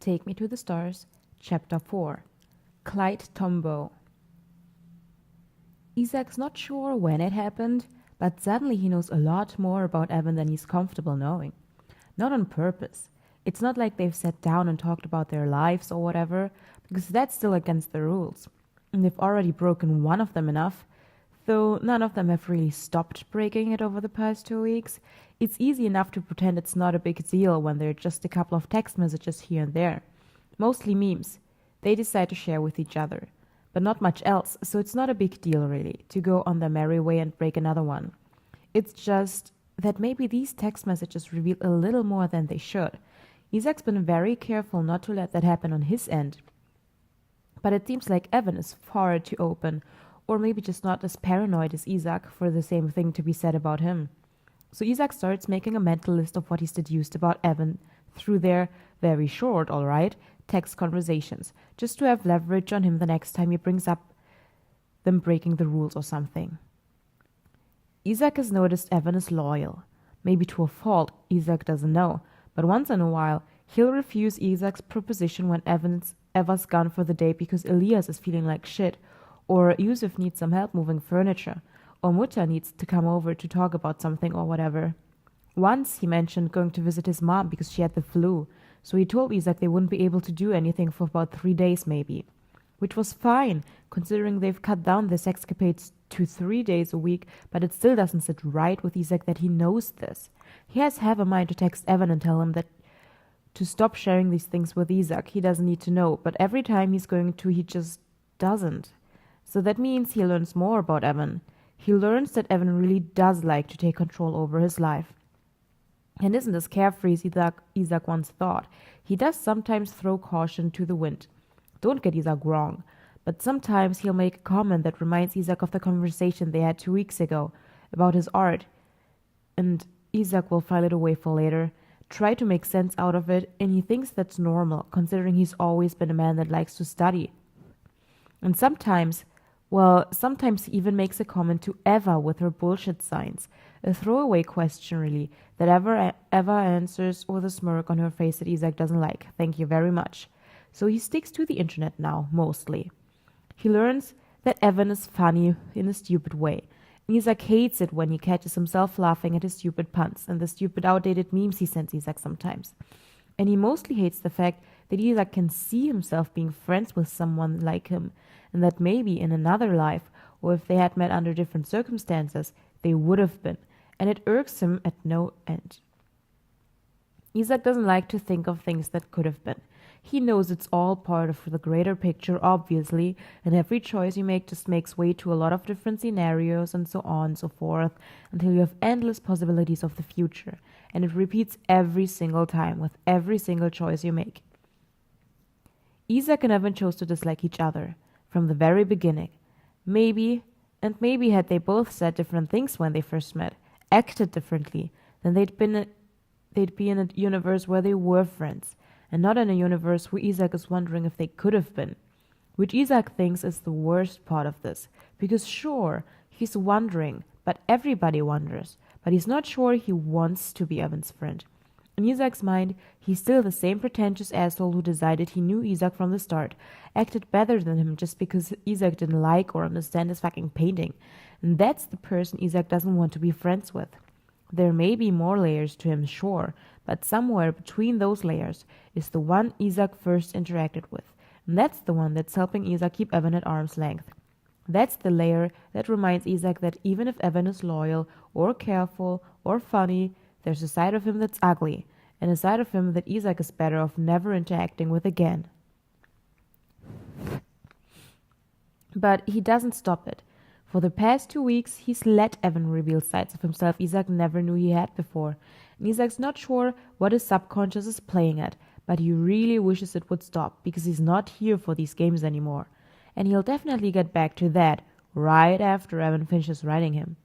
Take Me to the Stars, Chapter 4. Clyde Tombaugh. Isak's not sure when it happened, but suddenly he knows a lot more about Evan than he's comfortable knowing. Not on purpose. It's not like they've sat down and talked about their lives or whatever, because that's still against the rules. And they've already broken one of them enough, though none of them have really stopped breaking it over the past 2 weeks. It's easy enough to pretend it's not a big deal when there are just a couple of text messages here and there. Mostly memes. They decide to share with each other. But not much else, so it's not a big deal really, to go on their merry way and break another one. It's just that maybe these text messages reveal a little more than they should. Isak's been very careful not to let that happen on his end. But it seems like Evan is far too open, or maybe just not as paranoid as Isak for the same thing to be said about him. So Isak starts making a mental list of what he's deduced about Evan through their, very short, all right, text conversations, just to have leverage on him the next time he brings up them breaking the rules or something. Isak has noticed Evan is loyal. Maybe to a fault, Isak doesn't know, but once in a while, he'll refuse Isak's proposition when Eva's gone for the day because Elias is feeling like shit, or Yusuf needs some help moving furniture, or Mutta needs to come over to talk about something or whatever. Once he mentioned going to visit his mom because she had the flu, so he told Isak they wouldn't be able to do anything for about 3 days maybe. Which was fine, considering they've cut down their sexcapades to 3 days a week, but it still doesn't sit right with Isak that he knows this. He has half a mind to text Evan and tell him that to stop sharing these things with Isak. He doesn't need to know, but every time he's going to, he just doesn't. So that means he learns more about Evan. He learns that Evan really does like to take control over his life. And isn't as carefree as Isak once thought. He does sometimes throw caution to the wind. Don't get Isak wrong, but sometimes he'll make a comment that reminds Isak of the conversation they had 2 weeks ago about his art, and Isak will file it away for later, try to make sense out of it, and he thinks that's normal, considering he's always been a man that likes to study. And sometimes he even makes a comment to Eva with her bullshit signs, a throwaway question really, that Eva answers with a smirk on her face that Isak doesn't like. Thank you very much. So he sticks to the internet now, mostly. He learns that Evan is funny in a stupid way. And Isak hates it when he catches himself laughing at his stupid puns and the stupid outdated memes he sends Isak sometimes. And he mostly hates the fact that Isak can see himself being friends with someone like him, and that maybe in another life, or if they had met under different circumstances, they would have been, and it irks him at no end. Isak doesn't like to think of things that could have been. He knows it's all part of the greater picture, obviously, and every choice you make just makes way to a lot of different scenarios and so on and so forth, until you have endless possibilities of the future, and it repeats every single time with every single choice you make. Isak and Evan chose to dislike each other from the very beginning. Maybe had they both said different things when they first met, acted differently, then they'd be in a universe where they were friends, and not in a universe where Isak is wondering if they could have been. Which Isak thinks is the worst part of this, because sure, he's wondering, but everybody wonders, but he's not sure he wants to be Evan's friend. In Isak's mind, he's still the same pretentious asshole who decided he knew Isak from the start, acted better than him just because Isak didn't like or understand his fucking painting. And that's the person Isak doesn't want to be friends with. There may be more layers to him, sure, but somewhere between those layers is the one Isak first interacted with, and that's the one that's helping Isak keep Evan at arm's length. That's the layer that reminds Isak that even if Evan is loyal or careful or funny, there's a side of him that's ugly, and a side of him that Isak is better off never interacting with again. But he doesn't stop it. For the past 2 weeks, he's let Evan reveal sides of himself Isak never knew he had before. And Isak's not sure what his subconscious is playing at, but he really wishes it would stop, because he's not here for these games anymore. And he'll definitely get back to that right after Evan finishes writing him.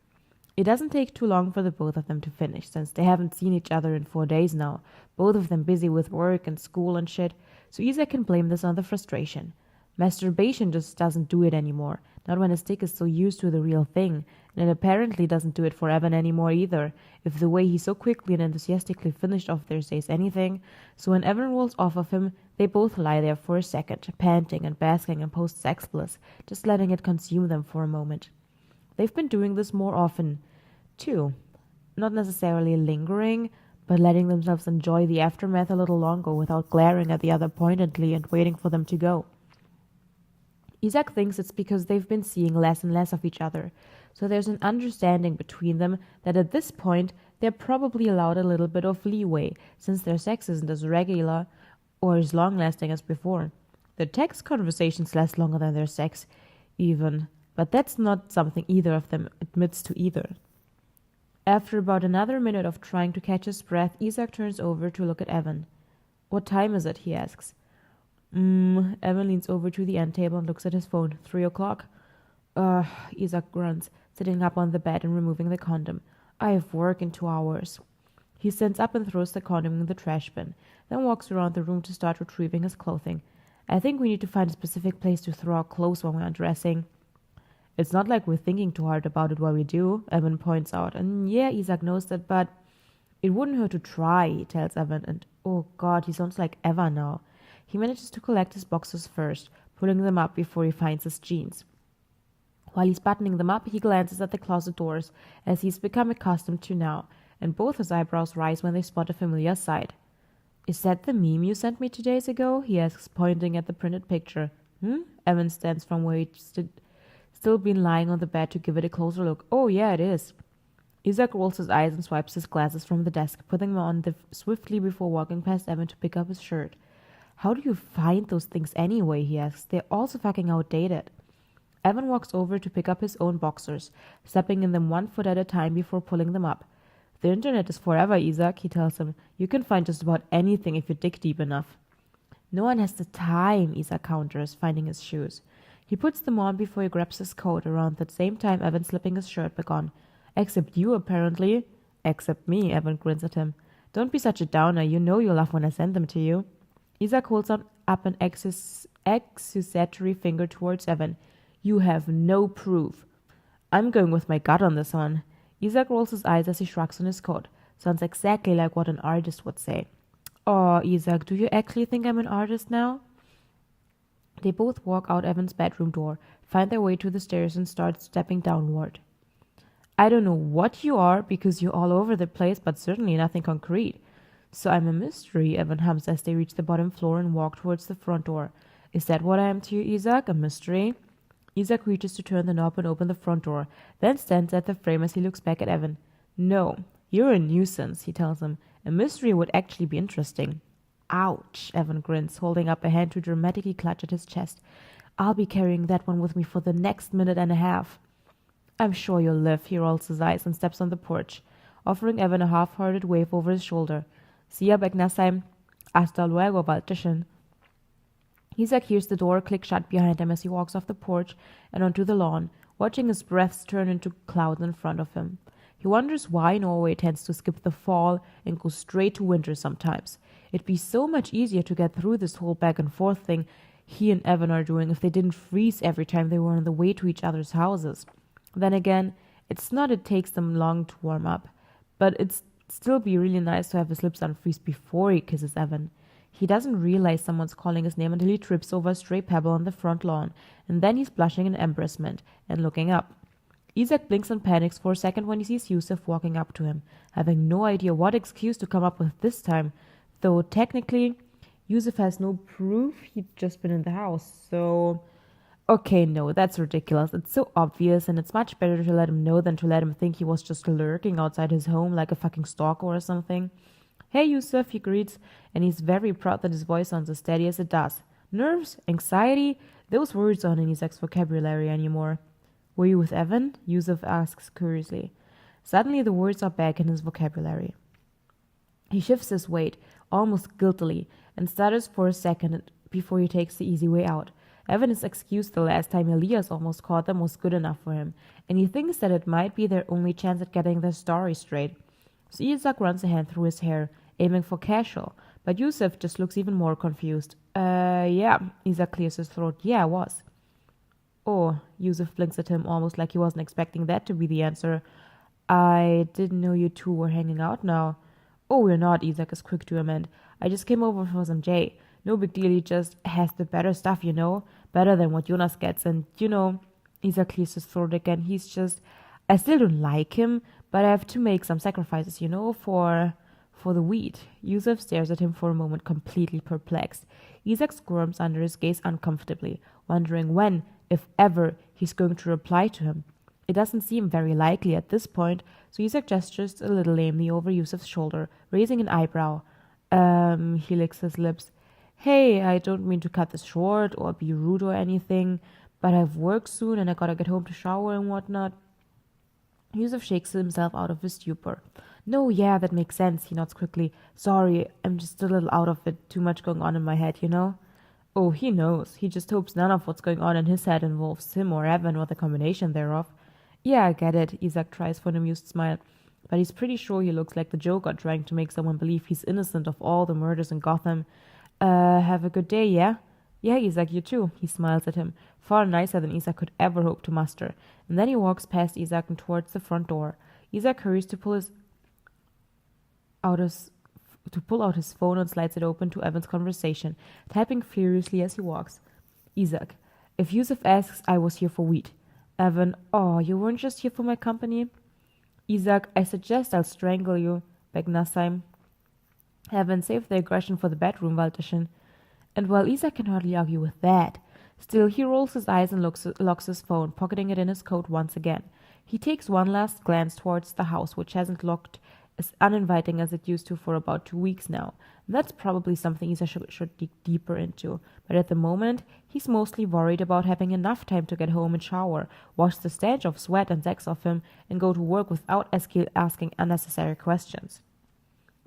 It doesn't take too long for the both of them to finish, since they haven't seen each other in 4 days now, both of them busy with work and school and shit, so Isak can blame this on the frustration. Masturbation just doesn't do it anymore, not when his dick is so used to the real thing, and it apparently doesn't do it for Evan anymore either, if the way he so quickly and enthusiastically finished off theirs says anything. So when Evan rolls off of him, they both lie there for a second, panting and basking in post-sex bliss, just letting it consume them for a moment. They've been doing this more often, too. Not necessarily lingering, but letting themselves enjoy the aftermath a little longer without glaring at the other pointedly and waiting for them to go. Isak thinks it's because they've been seeing less and less of each other, so there's an understanding between them that at this point they're probably allowed a little bit of leeway, since their sex isn't as regular or as long-lasting as before. Their text conversations last longer than their sex, even, but that's not something either of them admits to either. After about another minute of trying to catch his breath, Isak turns over to look at Evan. "What time is it?" he asks. Evan leans over to the end table and looks at his phone. 3 o'clock. Isak grunts, sitting up on the bed and removing the condom. "I have work in 2 hours. He stands up and throws the condom in the trash bin, then walks around the room to start retrieving his clothing. "I think we need to find a specific place to throw our clothes when we're undressing." "It's not like we're thinking too hard about it while we do," Evan points out. And yeah, Isak knows that, but it wouldn't hurt to try, he tells Evan. And oh god, he sounds like Eva now. He manages to collect his boxers first, pulling them up before he finds his jeans. While he's buttoning them up, he glances at the closet doors, as he's become accustomed to now, and both his eyebrows rise when they spot a familiar sight. "Is that the meme you sent me 2 days ago?" he asks, pointing at the printed picture. Evan stands from where he'd still been lying on the bed to give it a closer look. "Oh, yeah, it is." Isak rolls his eyes and swipes his glasses from the desk, putting them on swiftly before walking past Evan to pick up his shirt. "How do you find those things anyway?" he asks. "They're all so fucking outdated." Evan walks over to pick up his own boxers, stepping in them 1 foot at a time before pulling them up. "The internet is forever, Isak," he tells him. "You can find just about anything if you dig deep enough." "No one has the time," Isak counters, finding his shoes. He puts them on before he grabs his coat, around the same time Evan slipping his shirt back on. "Except you, apparently." "Except me," Evan grins at him. "Don't be such a downer. You know you'll laugh when I send them to you." Isak holds up an accusatory finger towards Evan. "You have no proof." "I'm going with my gut on this one." Isak rolls his eyes as he shrugs on his coat. Sounds exactly like what an artist would say. "Oh, Isak, do you actually think I'm an artist now?" They both walk out Evan's bedroom door, find their way to the stairs, and start stepping downward. "I don't know what you are, because you're all over the place, but certainly nothing concrete." "So I'm a mystery," Evan hums as they reach the bottom floor and walk towards the front door. "Is that what I am to you, Isak? A mystery?" Isak reaches to turn the knob and open the front door, then stands at the frame as he looks back at Evan. "No, you're a nuisance," he tells him. "A mystery would actually be interesting." "Ouch," Evan grins, holding up a hand to dramatically clutch at his chest. "I'll be carrying that one with me for the next minute and a half." "I'm sure you'll live," he rolls his eyes and steps on the porch, offering Evan a half-hearted wave over his shoulder. "See ya, Becknersheim. Hasta luego, Baltischen." Isak hears the door click shut behind him as he walks off the porch and onto the lawn, watching his breaths turn into clouds in front of him. He wonders why Norway tends to skip the fall and go straight to winter sometimes. It'd be so much easier to get through this whole back and forth thing he and Evan are doing if they didn't freeze every time they were on the way to each other's houses. Then again, it's not it takes them long to warm up, but it'd still be really nice to have his lips unfreeze before he kisses Evan. He doesn't realize someone's calling his name until he trips over a stray pebble on the front lawn, and then he's blushing in embarrassment and looking up. Isak blinks and panics for a second when he sees Yusuf walking up to him, having no idea what excuse to come up with this time, though technically Yusuf has no proof he'd just been in the house, so... Okay, no, that's ridiculous. It's so obvious, and it's much better to let him know than to let him think he was just lurking outside his home like a fucking stalker or something. "Hey, Yusuf," he greets, and he's very proud that his voice sounds as steady as it does. Nerves? Anxiety? Those words aren't in Isak's vocabulary anymore. "Were you with Evan?" Yusuf asks curiously. Suddenly the words are back in his vocabulary. He shifts his weight, almost guiltily, and stutters for a second before he takes the easy way out. Evan's excuse the last time Elias almost caught them was good enough for him, and he thinks that it might be their only chance at getting their story straight. So Isak runs a hand through his hair, aiming for casual, But Yusuf just looks even more confused. Yeah, Isak clears his throat. Yeah, I was. Oh, Yusuf blinks at him almost like he wasn't expecting that to be the answer. I didn't know you two were hanging out now. Oh, we're not, Isak is quick to amend. I just came over for some J. No big deal, he just has the better stuff, you know? Better than what Jonas gets. And, Isak clears his throat again. He's just. I still don't like him, but I have to make some sacrifices, for the wheat. Yusuf stares at him for a moment, completely perplexed. Isak squirms under his gaze uncomfortably, wondering when, if ever, he's going to reply to him. It doesn't seem very likely at this point, so Isak gestures a little lamely over Yusuf's shoulder, raising an eyebrow. He licks his lips. Hey, I don't mean to cut this short or be rude or anything, but I've work soon and I gotta get home to shower and whatnot. Yusuf shakes himself out of his stupor. No, yeah, that makes sense, he nods quickly. Sorry, I'm just a little out of it, too much going on in my head, you know? Oh, he knows. He just hopes none of what's going on in his head involves him or Evan or the combination thereof. Yeah, I get it, Isak tries for an amused smile. But he's pretty sure he looks like the Joker trying to make someone believe he's innocent of all the murders in Gotham. Have a good day, yeah? Yeah, Isak, you too, he smiles at him, far nicer than Isak could ever hope to muster. And then he walks past Isak and towards the front door. Isak hurries to pull out his phone and slides it open to Evan's conversation, typing furiously as he walks. Isak, if Yusuf asks, I was here for wheat. Evan, oh, you weren't just here for my company? Isak, I suggest I'll strangle you, begged Nassim. Evan, save the aggression for the bedroom, Walterchen. And while Isak can hardly argue with that, still he rolls his eyes and locks his phone, pocketing it in his coat once again. He takes one last glance towards the house, which hasn't looked as uninviting as it used to for about 2 weeks now. That's probably something Isak should dig deeper into, but at the moment, he's mostly worried about having enough time to get home and shower, wash the stench of sweat and sex off him, and go to work without Eskil asking unnecessary questions.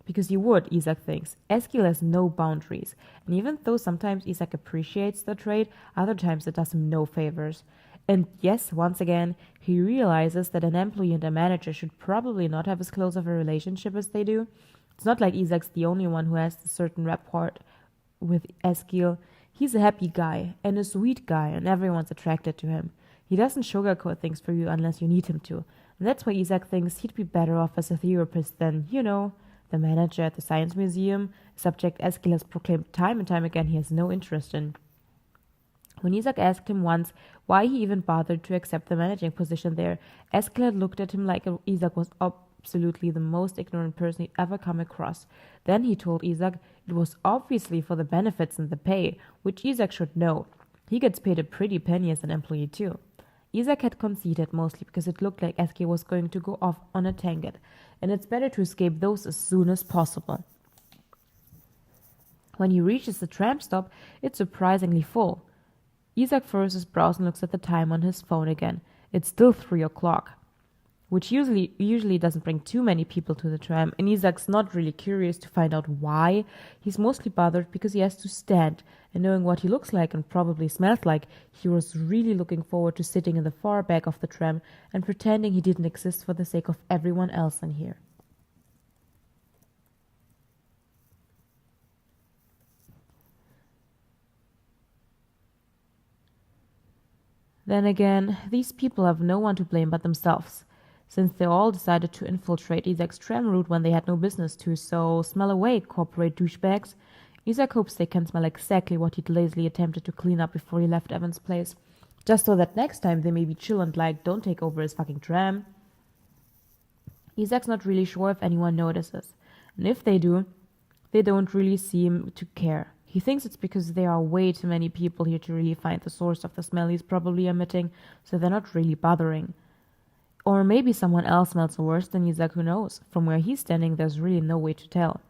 Because he would, Isak thinks. Eskil has no boundaries, and even though sometimes Isak appreciates the trait, other times it does him no favors. And yes, once again, he realizes that an employee and a manager should probably not have as close of a relationship as they do. It's not like Isak's the only one who has a certain rapport with Eskil. He's a happy guy, and a sweet guy, and everyone's attracted to him. He doesn't sugarcoat things for you unless you need him to. And that's why Isak thinks he'd be better off as a therapist than, the manager at the Science Museum, a subject Eskil has proclaimed time and time again he has no interest in. When Isak asked him once why he even bothered to accept the managing position there, Eskil had looked at him like Isak was absolutely the most ignorant person he'd ever come across. Then he told Isak it was obviously for the benefits and the pay, which Isak should know. He gets paid a pretty penny as an employee too. Isak had conceded mostly because it looked like Eskil was going to go off on a tangent, and it's better to escape those as soon as possible. When he reaches the tram stop, it's surprisingly full. Isak furrows his brows and looks at the time on his phone again. It's still 3 o'clock, which usually doesn't bring too many people to the tram, and Isak's not really curious to find out why. He's mostly bothered because he has to stand, and knowing what he looks like and probably smells like, he was really looking forward to sitting in the far back of the tram and pretending he didn't exist for the sake of everyone else in here. Then again, these people have no one to blame but themselves, since they all decided to infiltrate Isak's tram route when they had no business to, so smell away, corporate douchebags. Isak hopes they can smell exactly what he'd lazily attempted to clean up before he left Evan's place, just so that next time they may be chill and like, don't take over his fucking tram. Isak's not really sure if anyone notices, and if they do, they don't really seem to care. He thinks it's because there are way too many people here to really find the source of the smell he's probably emitting, so they're not really bothering. Or maybe someone else smells worse than Isak, who knows? From where he's standing, there's really no way to tell.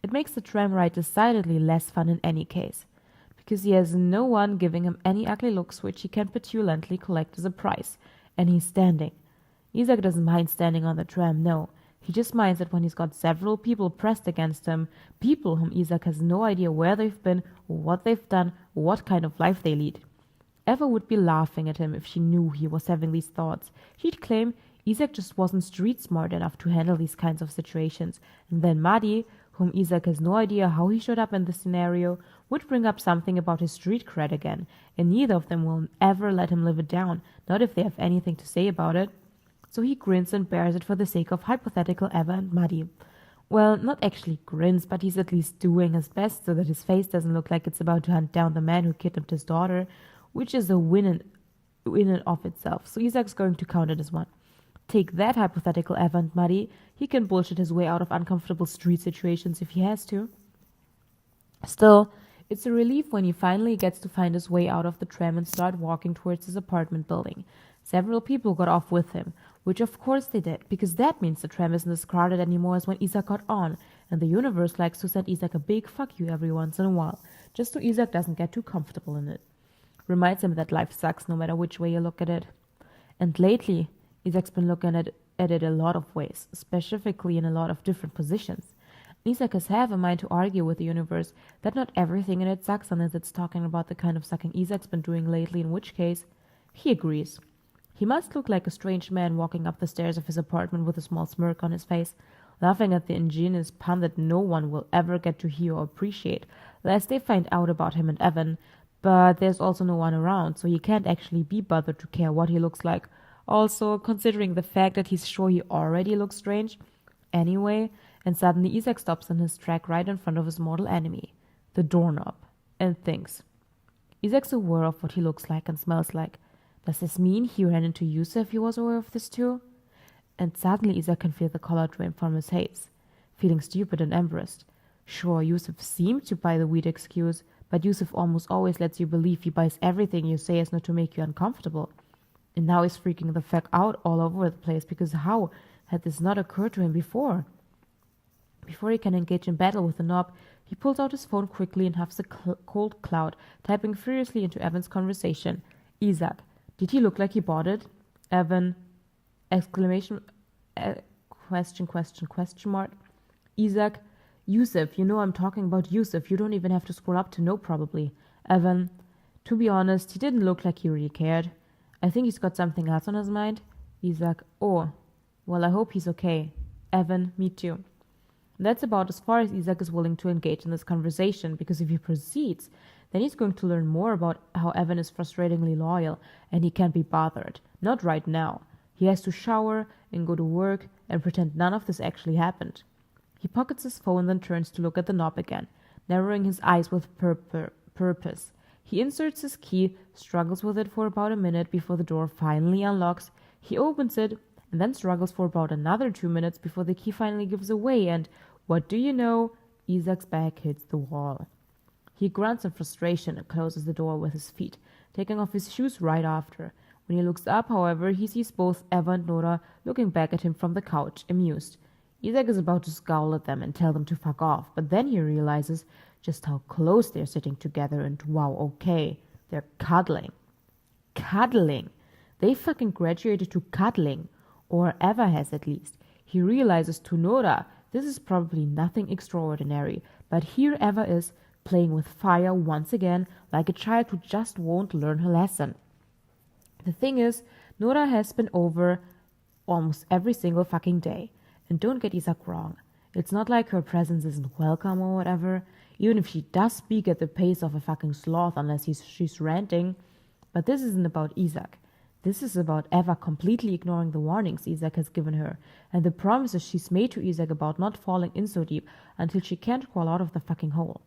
It makes the tram ride decidedly less fun in any case, because he has no one giving him any ugly looks which he can petulantly collect as a prize, and he's standing. Isak doesn't mind standing on the tram, no. He just minds that when he's got several people pressed against him, people whom Isak has no idea where they've been, or what they've done, or what kind of life they lead. Eva would be laughing at him if she knew he was having these thoughts. She'd claim Isak just wasn't street smart enough to handle these kinds of situations. And then Madi, whom Isak has no idea how he showed up in the scenario, would bring up something about his street cred again, and neither of them will ever let him live it down, not if they have anything to say about it. So he grins and bears it for the sake of hypothetical Eva and Muddy. Well, not actually grins, but he's at least doing his best so that his face doesn't look like it's about to hunt down the man who kidnapped his daughter, which is a win and of itself. So Isak's going to count it as one. Take that, hypothetical Eva and Muddy. He can bullshit his way out of uncomfortable street situations if he has to. Still, it's a relief when he finally gets to find his way out of the tram and start walking towards his apartment building. Several people got off with him, which of course they did, because that means the tram isn't as crowded anymore as when Isak got on, and the universe likes to send Isak a big fuck you every once in a while, just so Isak doesn't get too comfortable in it. Reminds him that life sucks no matter which way you look at it. And lately, Isak's been looking at it a lot of ways, specifically in a lot of different positions. Isak has half a mind to argue with the universe that not everything in it sucks unless it's talking about the kind of sucking Isak's been doing lately, in which case, he agrees. He must look like a strange man walking up the stairs of his apartment with a small smirk on his face, laughing at the ingenious pun that no one will ever get to hear or appreciate, lest they find out about him and Evan, but there's also no one around, so he can't actually be bothered to care what he looks like. Also, considering the fact that he's sure he already looks strange. Anyway, and suddenly Isak stops in his track right in front of his mortal enemy, the doorknob, and thinks. Isak's aware of what he looks like and smells like. Does this mean he ran into Yusuf? He was aware of this too? And suddenly Isak can feel the color drain from his face, feeling stupid and embarrassed. Sure, Yusuf seemed to buy the weed excuse, but Yusuf almost always lets you believe he buys everything you say as not to make you uncomfortable. And now he's freaking the fuck out all over the place, because how had this not occurred to him before? Before he can engage in battle with the knob, he pulls out his phone quickly and huffs a cold cloud, typing furiously into Evan's conversation. Isak, did he look like he bought it? Evan, exclamation, question mark. Isak, Yusuf, you know I'm talking about Yusuf. You don't even have to scroll up to know probably. Evan, to be honest, he didn't look like he really cared. I think he's got something else on his mind. Isak, oh, well, I hope he's okay. Evan, me too. That's about as far as Isak is willing to engage in this conversation, because if he proceeds, then he's going to learn more about how Evan is frustratingly loyal, and he can't be bothered. Not right now. He has to shower and go to work and pretend none of this actually happened. He pockets his phone, then turns to look at the knob again, narrowing his eyes with purpose. He inserts his key, struggles with it for about a minute before the door finally unlocks. He opens it, and then struggles for about another 2 minutes before the key finally gives away, and what do you know? Isak's back hits the wall. He grunts in frustration and closes the door with his feet, taking off his shoes right after. When he looks up, however, he sees both Eva and Nora looking back at him from the couch, amused. Isak is about to scowl at them and tell them to fuck off, but then he realizes just how close they're sitting together, and wow, okay, they're cuddling. Cuddling! They fucking graduated to cuddling, or Eva has at least. He realizes to Nora this is probably nothing extraordinary, but here Eva is, playing with fire once again, like a child who just won't learn her lesson. The thing is, Nora has been over almost every single fucking day. And don't get Isak wrong. It's not like her presence isn't welcome or whatever, even if she does speak at the pace of a fucking sloth unless she's ranting. But this isn't about Isak. This is about Eva completely ignoring the warnings Isak has given her, and the promises she's made to Isak about not falling in so deep until she can't crawl out of the fucking hole.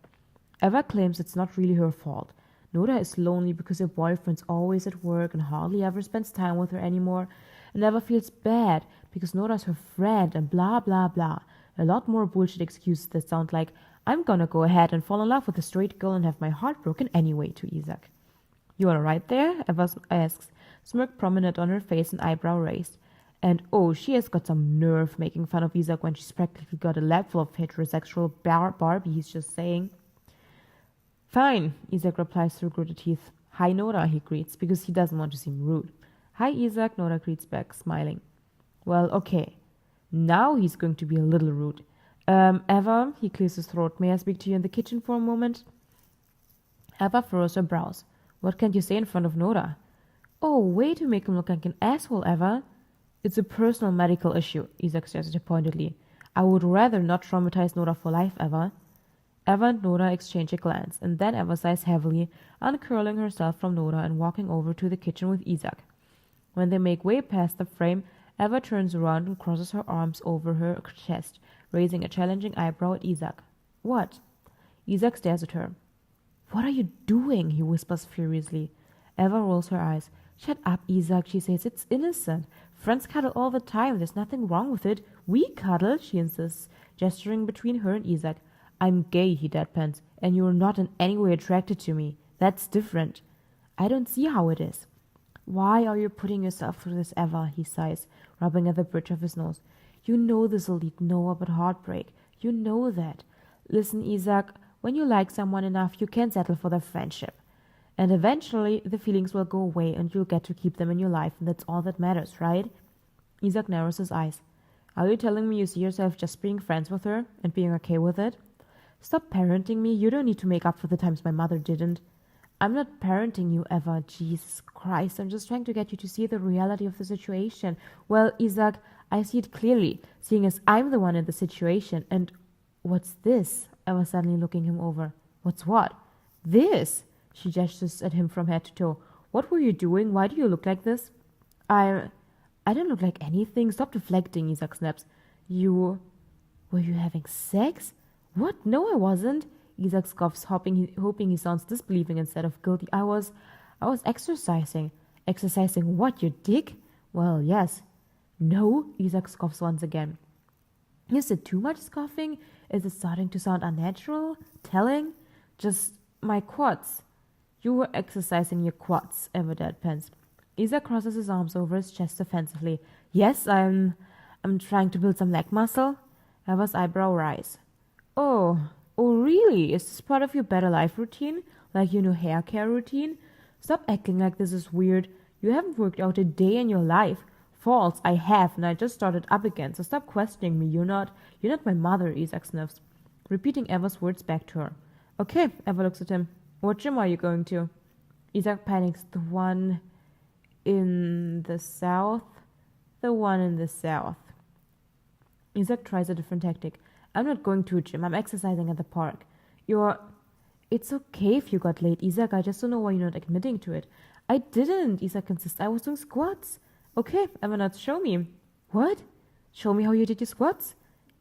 Eva claims it's not really her fault. Nora is lonely because her boyfriend's always at work and hardly ever spends time with her anymore, and Eva feels bad because Nora's her friend and blah blah blah. A lot more bullshit excuses that sound like, I'm gonna go ahead and fall in love with a straight girl and have my heart broken anyway to Isak. You alright there? Eva asks, smirk prominent on her face and eyebrow raised. And oh, she has got some nerve making fun of Isak when she's practically got a lap full of heterosexual Barbie, he's just saying. Fine, Isak replies through gritted teeth. Hi, Nora, he greets, because he doesn't want to seem rude. Hi, Isak, Nora greets back, smiling. Well, okay. Now he's going to be a little rude. Eva, he clears his throat, may I speak to you in the kitchen for a moment? Eva furrows her brows. What can't you say in front of Nora? Oh, way to make him look like an asshole, Eva. It's a personal medical issue, Isak says pointedly. I would rather not traumatize Nora for life, Eva. Eva and Nora exchange a glance, and then Eva sighs heavily, uncurling herself from Nora and walking over to the kitchen with Isak. When they make way past the frame, Eva turns around and crosses her arms over her chest, raising a challenging eyebrow at Isak. What? Isak stares at her. What are you doing? He whispers furiously. Eva rolls her eyes. Shut up, Isak, she says. It's innocent. Friends cuddle all the time. There's nothing wrong with it. We cuddle, she insists, gesturing between her and Isak. I'm gay, he deadpans, and you're not in any way attracted to me. That's different. I don't see how it is. Why are you putting yourself through this, Eva? He sighs, rubbing at the bridge of his nose. You know this'll lead nowhere but heartbreak. You know that. Listen, Isak, when you like someone enough, you can settle for their friendship. And eventually, the feelings will go away and you'll get to keep them in your life, and that's all that matters, right? Isak narrows his eyes. Are you telling me you see yourself just being friends with her and being okay with it? Stop parenting me. You don't need to make up for the times my mother didn't. I'm not parenting you, Eva. Jesus Christ, I'm just trying to get you to see the reality of the situation. Well, Isak, I see it clearly, seeing as I'm the one in the situation. And what's this? Eva suddenly looking him over. What's what? This? She gestures at him from head to toe. What were you doing? Why do you look like this? I don't look like anything. Stop deflecting, Isak snaps. Were you having sex? What? No, I wasn't. Isak scoffs, hoping he sounds disbelieving instead of guilty. I was exercising. Exercising what, your dick? Well, yes. No, Isak scoffs once again. Is it too much scoffing? Is it starting to sound unnatural? Telling? Just my quads. You were exercising your quads, Eva deadpans. Isak crosses his arms over his chest defensively. Yes, I'm trying to build some leg muscle. Eva's eyebrow rise. Oh, really? Is this part of your better life routine? Like your new hair care routine? Stop acting like this is weird. You haven't worked out a day in your life. False, I have, and I just started up again, so stop questioning me. You're not my mother, Isak sniffs, repeating Eva's words back to her. Okay, Eva looks at him. What gym are you going to? Isak panics. The one in the south? The one in the south. Isak tries a different tactic. I'm not going to a gym. I'm exercising at the park. It's okay if you got late, Isak. I just don't know why you're not admitting to it. I didn't, Isak insists. I was doing squats. Okay, Eva nods. Show me. What? Show me how you did your squats?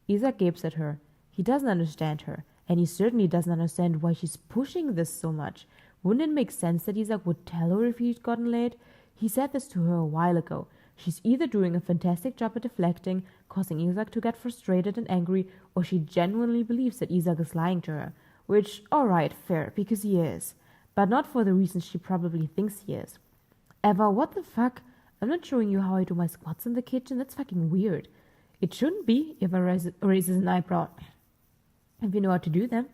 Isak gapes at her. He doesn't understand her, and he certainly doesn't understand why she's pushing this so much. Wouldn't it make sense that Isak would tell her if he'd gotten late? He said this to her a while ago. She's either doing a fantastic job at deflecting, causing Isak to get frustrated and angry, or she genuinely believes that Isak is lying to her. Which, alright, fair, because he is. But not for the reasons she probably thinks he is. Eva, what the fuck? I'm not showing you how I do my squats in the kitchen. That's fucking weird. It shouldn't be, Eva raises an eyebrow. If you know how to do them.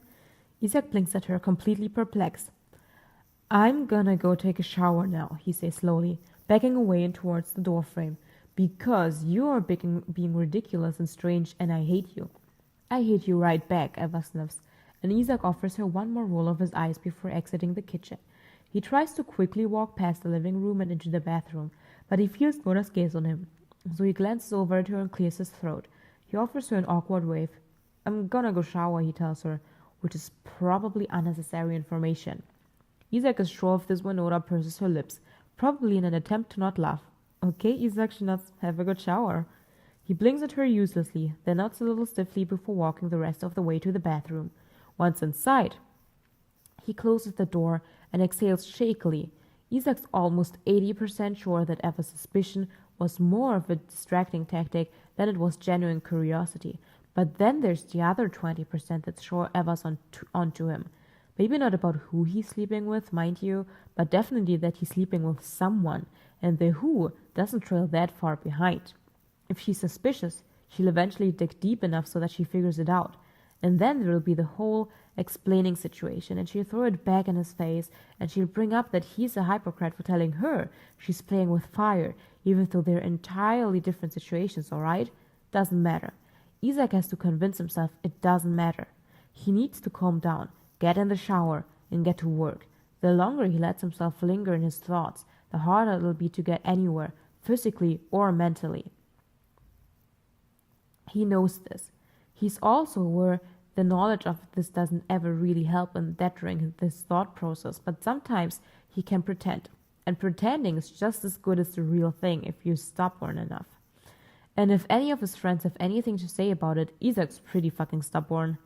Isak blinks at her, completely perplexed. I'm gonna go take a shower now, he says slowly, backing away and towards the doorframe. Because you are being ridiculous and strange, and I hate you. I hate you right back, Eva sniffs, and Isak offers her one more roll of his eyes before exiting the kitchen. He tries to quickly walk past the living room and into the bathroom, but he feels Nora's gaze on him, so he glances over at her and clears his throat. He offers her an awkward wave. I'm gonna go shower, he tells her, which is probably unnecessary information. Isak is sure of this when Nora purses her lips, probably in an attempt to not laugh. Okay, Isak, she nods. Have a good shower. He blinks at her uselessly, then nods a little stiffly before walking the rest of the way to the bathroom. Once inside, he closes the door and exhales shakily. Isak's almost 80% sure that Eva's suspicion was more of a distracting tactic than it was genuine curiosity. But then there's the other 20% that's sure Eva's onto him. Maybe not about who he's sleeping with, mind you, but definitely that he's sleeping with someone, and the who doesn't trail that far behind. If she's suspicious, she'll eventually dig deep enough so that she figures it out. And then there'll be the whole explaining situation, and she'll throw it back in his face, and she'll bring up that he's a hypocrite for telling her she's playing with fire, even though they're entirely different situations, alright? Doesn't matter. Isak has to convince himself it doesn't matter. He needs to calm down, get in the shower, and get to work. The longer he lets himself linger in his thoughts, the harder it'll be to get anywhere, physically or mentally. He knows this. He's also aware the knowledge of this doesn't ever really help in deterring this thought process, but sometimes he can pretend. And pretending is just as good as the real thing if you're stubborn enough. And if any of his friends have anything to say about it, Isak's pretty fucking stubborn.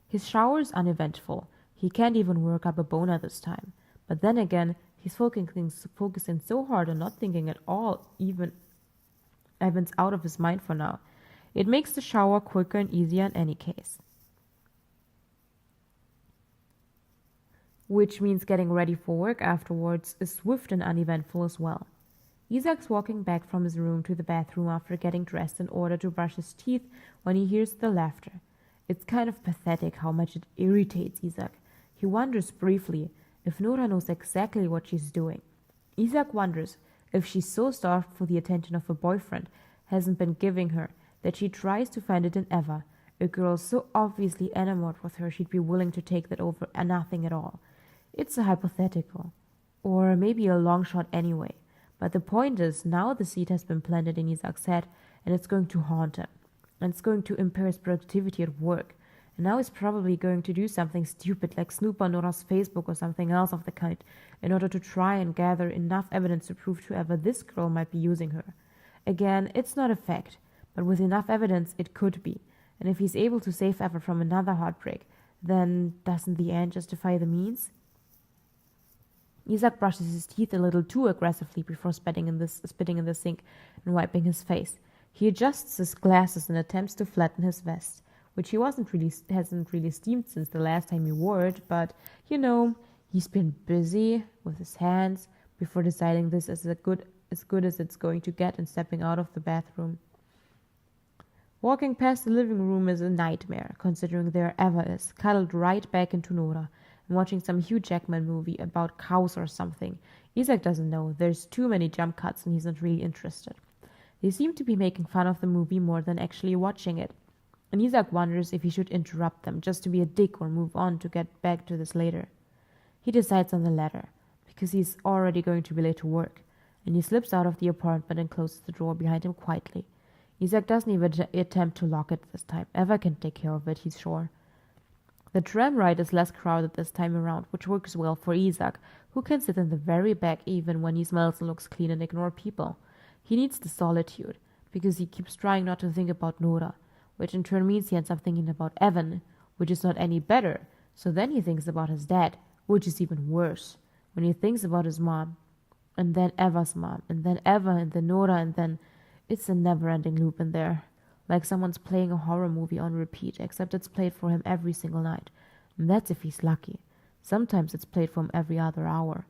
His shower is uneventful. He can't even work up a boner this time. But then again, he's focusing so hard on not thinking at all, even Evan's out of his mind for now. It makes the shower quicker and easier in any case. Which means getting ready for work afterwards is swift and uneventful as well. Isak's walking back from his room to the bathroom after getting dressed in order to brush his teeth when he hears the laughter. It's kind of pathetic how much it irritates Isak. He wonders briefly if Nora knows exactly what she's doing. Isak wonders if she's so starved for the attention of her boyfriend hasn't been giving her that she tries to find it in Eva, a girl so obviously enamored with her she'd be willing to take that over nothing at all. It's a hypothetical, or maybe a long shot anyway. But the point is, now the seed has been planted in Isak's head, and it's going to haunt him. And it's going to impair his productivity at work. And now he's probably going to do something stupid like snoop on Nora's Facebook or something else of the kind, in order to try and gather enough evidence to prove to Eva this girl might be using her. Again, it's not a fact, but with enough evidence it could be. And if he's able to save Eva from another heartbreak, then doesn't the end justify the means? Isak brushes his teeth a little too aggressively before spitting in the sink and wiping his face. He adjusts his glasses and attempts to flatten his vest, which he hasn't really steamed since the last time he wore it, but, he's been busy with his hands before deciding this is as good as it's going to get and stepping out of the bathroom. Walking past the living room is a nightmare, considering there Eva is, cuddled right back into Nora, and watching some Hugh Jackman movie about cows or something. Isak doesn't know. There's too many jump cuts and he's not really interested. They seem to be making fun of the movie more than actually watching it. And Isak wonders if he should interrupt them just to be a dick or move on to get back to this later. He decides on the latter, because he's already going to be late to work, and he slips out of the apartment and closes the door behind him quietly. Isak doesn't even attempt to lock it this time. Eva can take care of it, he's sure. The tram ride is less crowded this time around, which works well for Isak, who can sit in the very back even when he smells and looks clean and ignore people. He needs the solitude, because he keeps trying not to think about Nora, which in turn means he ends up thinking about Evan, which is not any better. So then he thinks about his dad, which is even worse. When he thinks about his mom, and then Eva's mom, and then Eva, and then Nora, and then... It's a never-ending loop in there. Like someone's playing a horror movie on repeat, except it's played for him every single night. And that's if he's lucky. Sometimes it's played for him every other hour.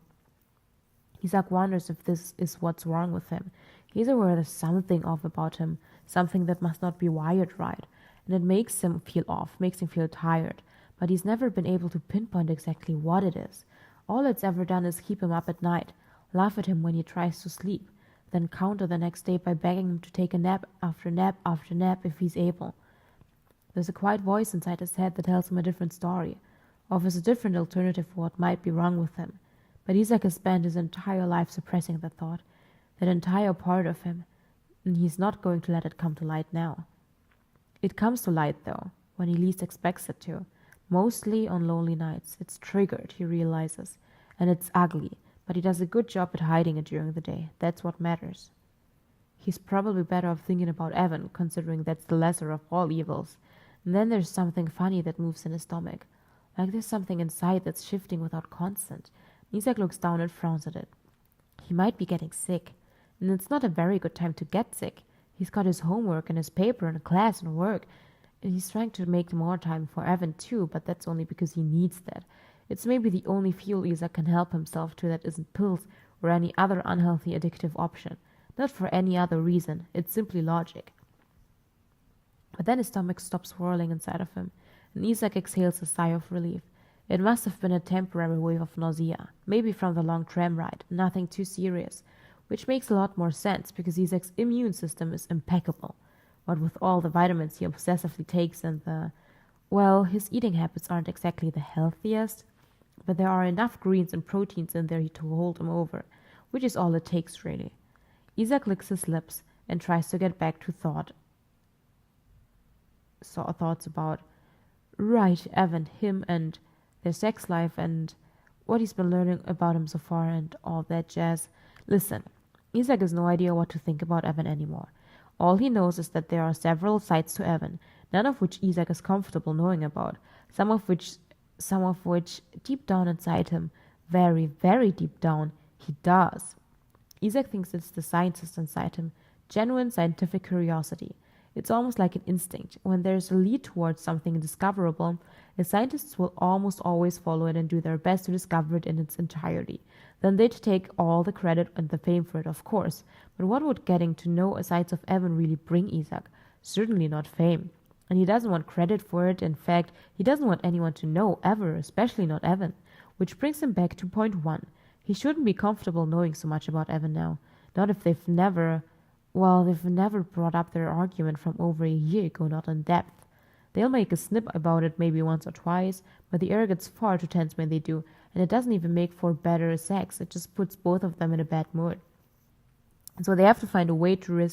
Isak wonders if this is what's wrong with him. He's aware there's something off about him, something that must not be wired right, and it makes him feel off, makes him feel tired. But he's never been able to pinpoint exactly what it is. All it's ever done is keep him up at night, laugh at him when he tries to sleep, then counter the next day by begging him to take a nap after nap after nap if he's able. There's a quiet voice inside his head that tells him a different story, offers a different alternative for what might be wrong with him. But Isak has spent his entire life suppressing that thought, that entire part of him, and he's not going to let it come to light now. It comes to light, though, when he least expects it to, mostly on lonely nights. It's triggered, he realizes, and it's ugly, but he does a good job at hiding it during the day. That's what matters. He's probably better off thinking about Evan, considering that's the lesser of all evils. And then there's something funny that moves in his stomach. Like there's something inside that's shifting without consent. Isak looks down and frowns at it. He might be getting sick. And it's not a very good time to get sick. He's got his homework and his paper and class and work. And he's trying to make more time for Evan too, but that's only because he needs that. It's maybe the only fuel Isak can help himself to that isn't pills or any other unhealthy addictive option. Not for any other reason. It's simply logic. But then his stomach stops whirling inside of him, and Isak exhales a sigh of relief. It must have been a temporary wave of nausea, maybe from the long tram ride, nothing too serious, which makes a lot more sense because Isak's immune system is impeccable. What with all the vitamins he obsessively takes and his eating habits aren't exactly the healthiest, but there are enough greens and proteins in there to hold him over, which is all it takes, really. Isak licks his lips and tries to get back to thought. thoughts about, right, Evan, him and their sex life and what he's been learning about him so far and all that jazz. Listen, Isaac has no idea what to think about Evan anymore. All he knows is that there are several sides to Evan, none of which Isaac is comfortable knowing about, some of which deep down inside him, very, very deep down, he does. Isaac thinks it's the scientist inside him, genuine scientific curiosity. It's almost like an instinct. When there's a lead towards something indiscoverable, the scientists will almost always follow it and do their best to discover it in its entirety. Then they'd take all the credit and the fame for it, of course. But what would getting to know a sides of Evan really bring Isaac? Certainly not fame. And he doesn't want credit for it. In fact, he doesn't want anyone to know, ever, especially not Evan. Which brings him back to point one. He shouldn't be comfortable knowing so much about Evan now. Not if they've never brought up their argument from over a year ago, not in depth. They'll make a snip about it maybe once or twice, but the air gets far too tense when they do, and it doesn't even make for better sex. It just puts both of them in a bad mood. So they have to find a way to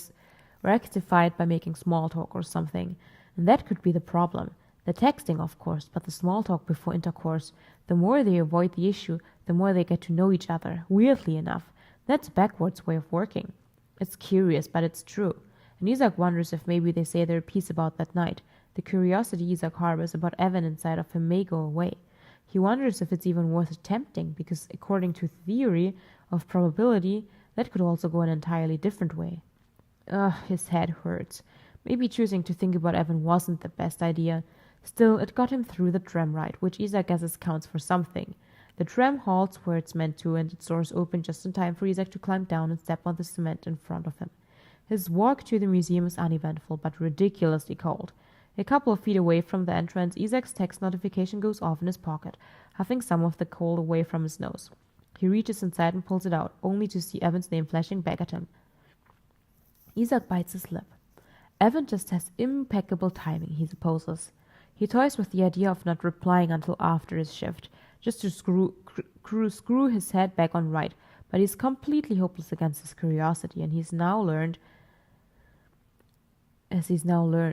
rectify it by making small talk or something. And that could be the problem. The texting, of course, but the small talk before intercourse. The more they avoid the issue, the more they get to know each other. Weirdly enough, that's a backwards way of working. It's curious, but it's true. And Isaac wonders if maybe they say their piece about that night. The curiosity Isaac harbors about Evan inside of him may go away. He wonders if it's even worth attempting, because according to theory of probability, that could also go an entirely different way. Ugh, his head hurts. Maybe choosing to think about Evan wasn't the best idea. Still, it got him through the tram ride, which Isaac guesses counts for something. The tram halts where it's meant to, and its doors open just in time for Isaac to climb down and step on the cement in front of him. His walk to the museum is uneventful, but ridiculously cold. A couple of feet away from the entrance, Isaac's text notification goes off in his pocket, huffing some of the cold away from his nose. He reaches inside and pulls it out, only to see Evan's name flashing back at him. Isaac bites his lip. Evan just has impeccable timing, he supposes. He toys with the idea of not replying until after his shift, just to screw his head back on right, but he's completely hopeless against his curiosity, and he's now learned,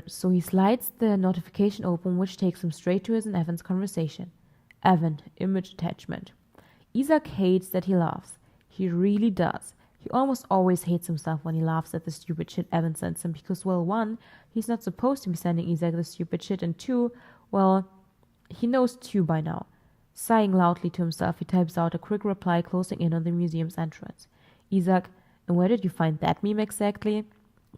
so he slides the notification open, which takes him straight to his and Evan's conversation. Evan, image attachment. Isaac hates that he laughs. He really does. He almost always hates himself when he laughs at the stupid shit Evan sends him because, well, one, he's not supposed to be sending Isaac the stupid shit, and two, well, he knows two by now. Sighing loudly to himself, he types out a quick reply closing in on the museum's entrance. Isaac, and where did you find that meme exactly?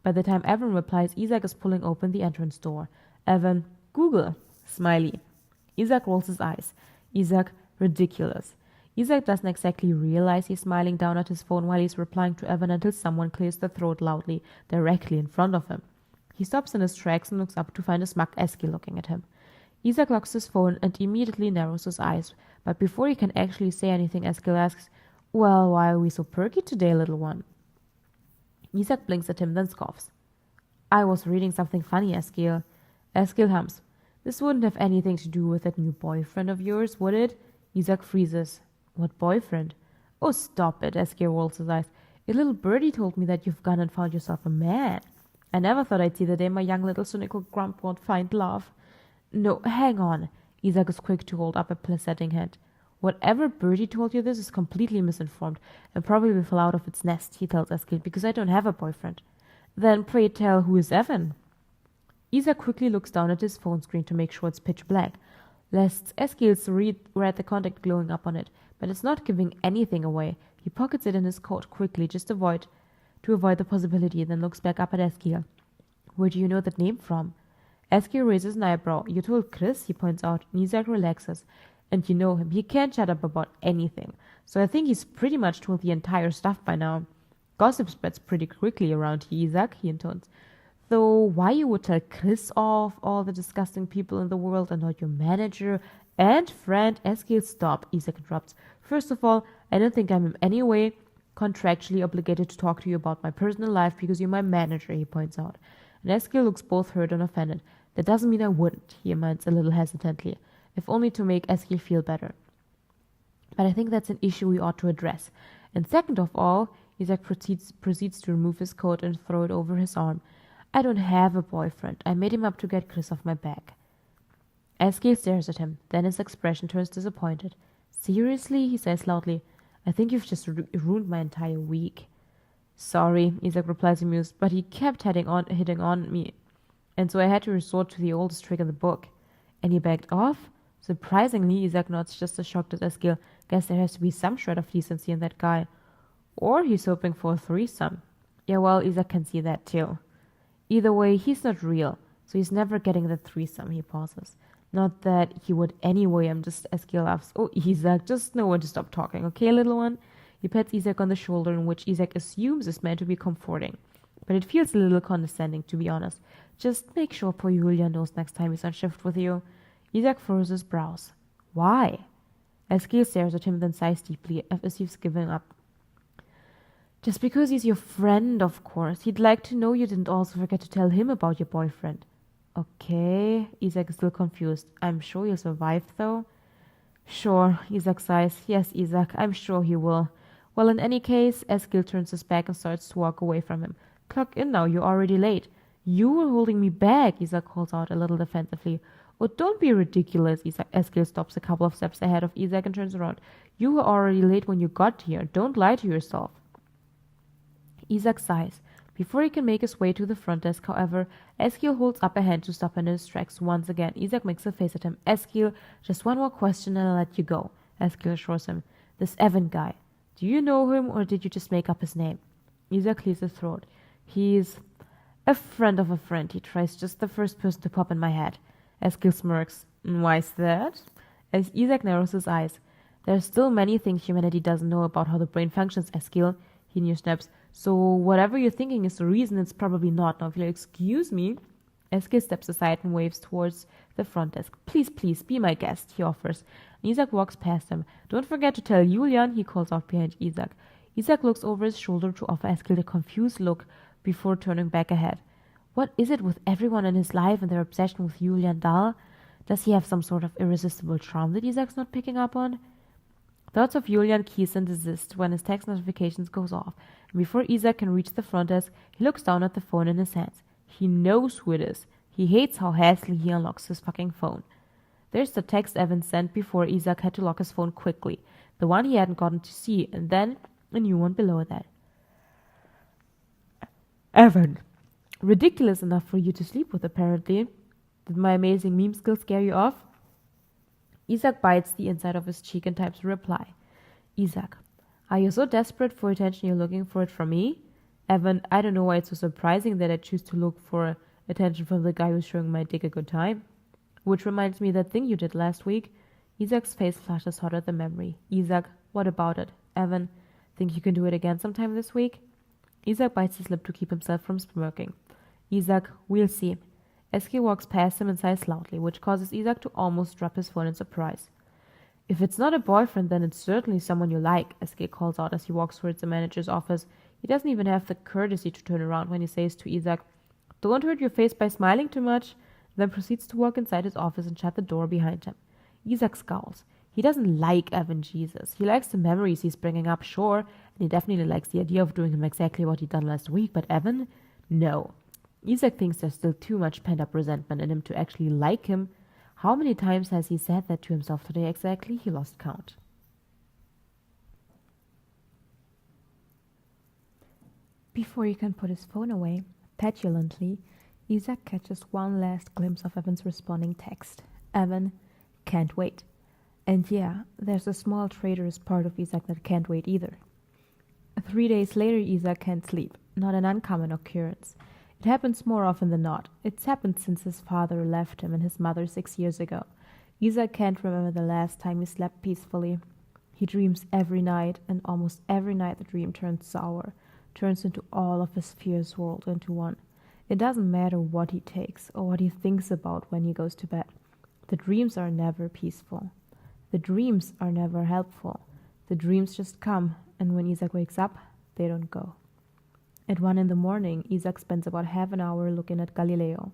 By the time Evan replies, Isaac is pulling open the entrance door. Evan, Google. Smiley. Isaac rolls his eyes. Isaac, ridiculous. Isaac doesn't exactly realize he's smiling down at his phone while he's replying to Evan until someone clears their throat loudly, directly in front of him. He stops in his tracks and looks up to find a smug Eski looking at him. Isaac locks his phone and immediately narrows his eyes, but before he can actually say anything, Eskil asks, "Well, why are we so perky today, little one?" Isaac blinks at him, then scoffs. "I was reading something funny, Eskil." Eskil hums. "This wouldn't have anything to do with that new boyfriend of yours, would it?" Isaac freezes. "What boyfriend?" "Oh, stop it," Eskil rolls his eyes. "A little birdie told me that you've gone and found yourself a man. I never thought I'd see the day my young little cynical grump won't find love." "No, hang on." Isaac is quick to hold up a placating hand. "Whatever birdie told you this is completely misinformed and probably fell out of its nest," he tells Eskil, "because I don't have a boyfriend." "Then pray tell, who is Evan?" Isaac quickly looks down at his phone screen to make sure it's pitch black, lest Eskil read the contact glowing up on it, but it's not giving anything away. He pockets it in his coat quickly, to avoid the possibility, then looks back up at Eskil. "Where do you know that name from?" Eskil raises an eyebrow. "You told Chris," he points out, and Isaac relaxes. "And you know him. He can't shut up about anything. So I think he's pretty much told the entire stuff by now. Gossip spreads pretty quickly around here, Isaac," he intones. "Though why you would tell Chris of all the disgusting people in the world and not your manager and friend—" "Eskil, stop," Isaac interrupts. "First of all, I don't think I'm in any way contractually obligated to talk to you about my personal life because you're my manager," he points out. And Eskil looks both hurt and offended. "That doesn't mean I wouldn't," he amends a little hesitantly, if only to make Eskil feel better. "But I think that's an issue we ought to address. And second of all," Isaac proceeds to remove his coat and throw it over his arm, I don't have a boyfriend. I made him up to get Chris off my back. Eskiel stares at him. Then his expression turns disappointed. Seriously? He says loudly. I think you've just ruined my entire week. Sorry, Isak replies amused, but he kept hitting on me, and so I had to resort to the oldest trick in the book. And he backed off? Surprisingly, Isak nods just as shocked as Eskiel. Guess there has to be some shred of decency in that guy. Or he's hoping for a threesome. Yeah, well, Isak can see that too. Either way, he's not real, so he's never getting the threesome, he pauses. Not that he would anyway, I'm just, Eskiel laughs. Oh, Isak, just know when to stop talking, okay, little one? He pats Isak on the shoulder, in which Isak assumes is meant to be comforting. But it feels a little condescending, to be honest. Just make sure poor Julia knows next time he's on shift with you. Isak furrows his brows. Why? Eskiel stares at him, then sighs deeply, as if giving up. Just because he's your friend, of course. He'd like to know you didn't also forget to tell him about your boyfriend. Okay, Isak is still confused. I'm sure you'll survive, though. Sure, Isak sighs. Yes, Isak, I'm sure he will. Well, in any case, Eskiel turns his back and starts to walk away from him. Clock in now, you're already late. You were holding me back, Isak calls out a little defensively. Oh, don't be ridiculous, Eskiel stops a couple of steps ahead of Isak and turns around. You were already late when you got here. Don't lie to yourself. Isak sighs. Before he can make his way to the front desk, however, Eskiel holds up a hand to stop him in his tracks once again. Isak makes a face at him. Eskiel, just one more question and I'll let you go. Eskiel assures him. This Evan guy. Do you know him or did you just make up his name? Isak clears his throat. He's a friend of a friend. He tries just the first person to pop in my head. Eskiel smirks. Why's that? As Isak narrows his eyes. There's still many things humanity doesn't know about how the brain functions, Eskiel. He near snaps. So whatever you're thinking is the reason, it's probably not. Now, if you'll excuse me. Eskiel steps aside and waves towards the front desk. Please, please, be my guest, he offers. And Isak walks past him. Don't forget to tell Julian, he calls out behind Isak. Isak looks over his shoulder to offer Eskiel a confused look before turning back ahead. What is it with everyone in his life and their obsession with Julian Dahl? Does he have some sort of irresistible charm that Isak's not picking up on? Thoughts of Julian keys and desist when his text notifications goes off, and before Isak can reach the front desk, he looks down at the phone in his hands. He knows who it is. He hates how hastily he unlocks his fucking phone. There's the text Evan sent before Isak had to lock his phone quickly, the one he hadn't gotten to see, and then a new one below that. Evan. Ridiculous enough for you to sleep with, apparently. Did my amazing meme skills scare you off? Isak bites the inside of his cheek and types a reply. Isak, are you so desperate for attention you're looking for it from me? Evan, I don't know why it's so surprising that I choose to look for attention from the guy who's showing my dick a good time. Which reminds me of that thing you did last week. Isak's face flashes hot at the memory. Isak, what about it? Evan, think you can do it again sometime this week? Isak bites his lip to keep himself from smirking. Isak, we'll see. Eskiel walks past him and sighs loudly, which causes Isak to almost drop his phone in surprise. If it's not a boyfriend, then it's certainly someone you like, Eskiel calls out as he walks towards the manager's office. He doesn't even have the courtesy to turn around when he says to Isak, Don't hurt your face by smiling too much, then proceeds to walk inside his office and shut the door behind him. Isak scowls. He doesn't like Evan Jesus. He likes the memories he's bringing up, sure, and he definitely likes the idea of doing him exactly what he'd done last week, but Evan? No. Isak thinks there's still too much pent-up resentment in him to actually like him. How many times has he said that to himself today exactly? He lost count. Before he can put his phone away, petulantly, Isak catches one last glimpse of Evan's responding text. Evan, can't wait. And yeah, there's a small traitorous part of Isak that can't wait either. 3 days later, Isak can't sleep. Not an uncommon occurrence. It happens more often than not. It's happened since his father left him and his mother 6 years ago. Isak can't remember the last time he slept peacefully. He dreams every night, and almost every night the dream turns sour, turns into all of his fears rolled into one. It doesn't matter what he takes or what he thinks about when he goes to bed. The dreams are never peaceful. The dreams are never helpful. The dreams just come, and when Isak wakes up, they don't go. At 1 a.m, Isak spends about half an hour looking at Galileo.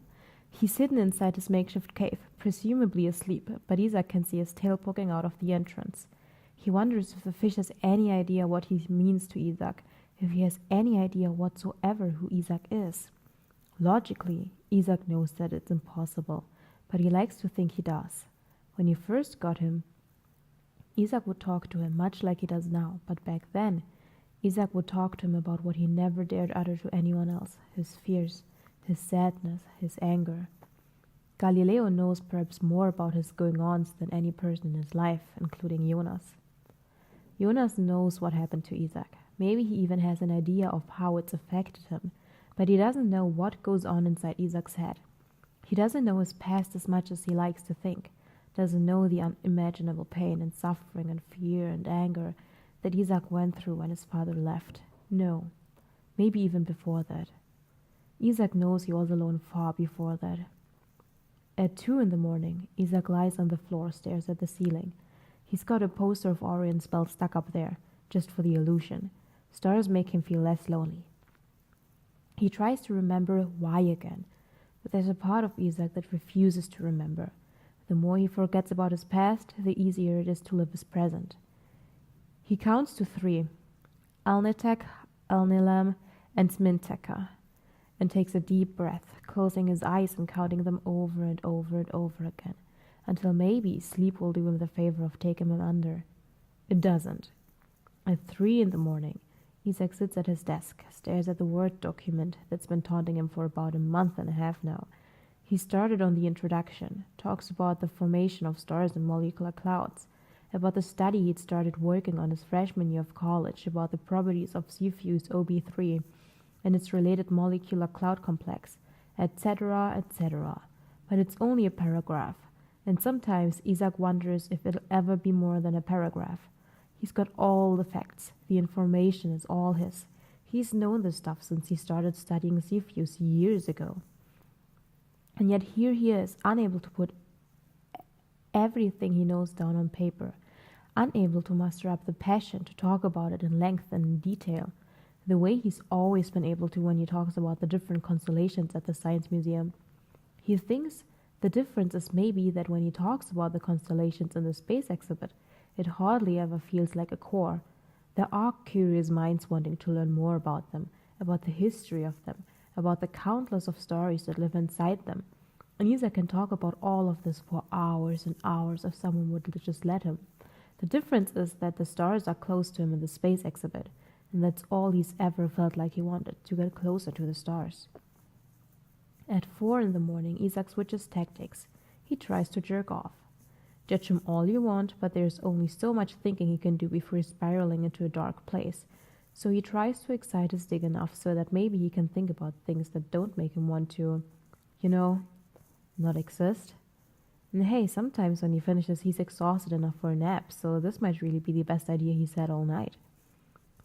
He's hidden inside his makeshift cave, presumably asleep, but Isak can see his tail poking out of the entrance. He wonders if the fish has any idea what he means to Isak, if he has any idea whatsoever who Isak is. Logically, Isak knows that it's impossible, but he likes to think he does. When he first got him, Isak would talk to him much like he does now, but back then, Isak would talk to him about what he never dared utter to anyone else, his fears, his sadness, his anger. Galileo knows perhaps more about his going-ons than any person in his life, including Jonas. Jonas knows what happened to Isak. Maybe he even has an idea of how it's affected him, but he doesn't know what goes on inside Isak's head. He doesn't know his past as much as he likes to think, doesn't know the unimaginable pain and suffering and fear and anger that Isak went through when his father left. No, maybe even before that. Isak knows he was alone far before that. At 2 in the morning, Isak lies on the floor, stares at the ceiling. He's got a poster of Orion's belt stuck up there, just for the illusion. Stars make him feel less lonely. He tries to remember why again, but there's a part of Isak that refuses to remember. The more he forgets about his past, the easier it is to live his present. He counts to 3, Alnitek, Alnilam, and Sminteka, and takes a deep breath, closing his eyes and counting them over and over and over again, until maybe sleep will do him the favor of taking him under. It doesn't. At 3 in the morning, Isak sits at his desk, stares at the Word document that's been taunting him for about a month and a half now. He started on the introduction, talks about the formation of stars and molecular clouds, about the study he'd started working on his freshman year of college, about the properties of C-fused OB3 and its related molecular cloud complex, etc., etc. But it's only a paragraph, and sometimes Isak wonders if it'll ever be more than a paragraph. He's got all the facts. The information is all his. He's known this stuff since he started studying C-fuse years ago. And yet here he is, unable to put everything he knows down on paper, unable to muster up the passion to talk about it in length and in detail, the way he's always been able to when he talks about the different constellations at the Science Museum. He thinks the difference is maybe that when he talks about the constellations in the space exhibit, it hardly ever feels like a core. There are curious minds wanting to learn more about them, about the history of them, about the countless of stories that live inside them. And Isak can talk about all of this for hours and hours if someone would just let him. The difference is that the stars are close to him in the space exhibit, and that's all he's ever felt like he wanted, to get closer to the stars. At 4 in the morning, Isak switches tactics. He tries to jerk off. Judge him all you want, but there's only so much thinking he can do before spiraling into a dark place. So he tries to excite his dick enough so that maybe he can think about things that don't make him want to, not exist. And hey, sometimes when he finishes, he's exhausted enough for a nap, so this might really be the best idea he's had all night.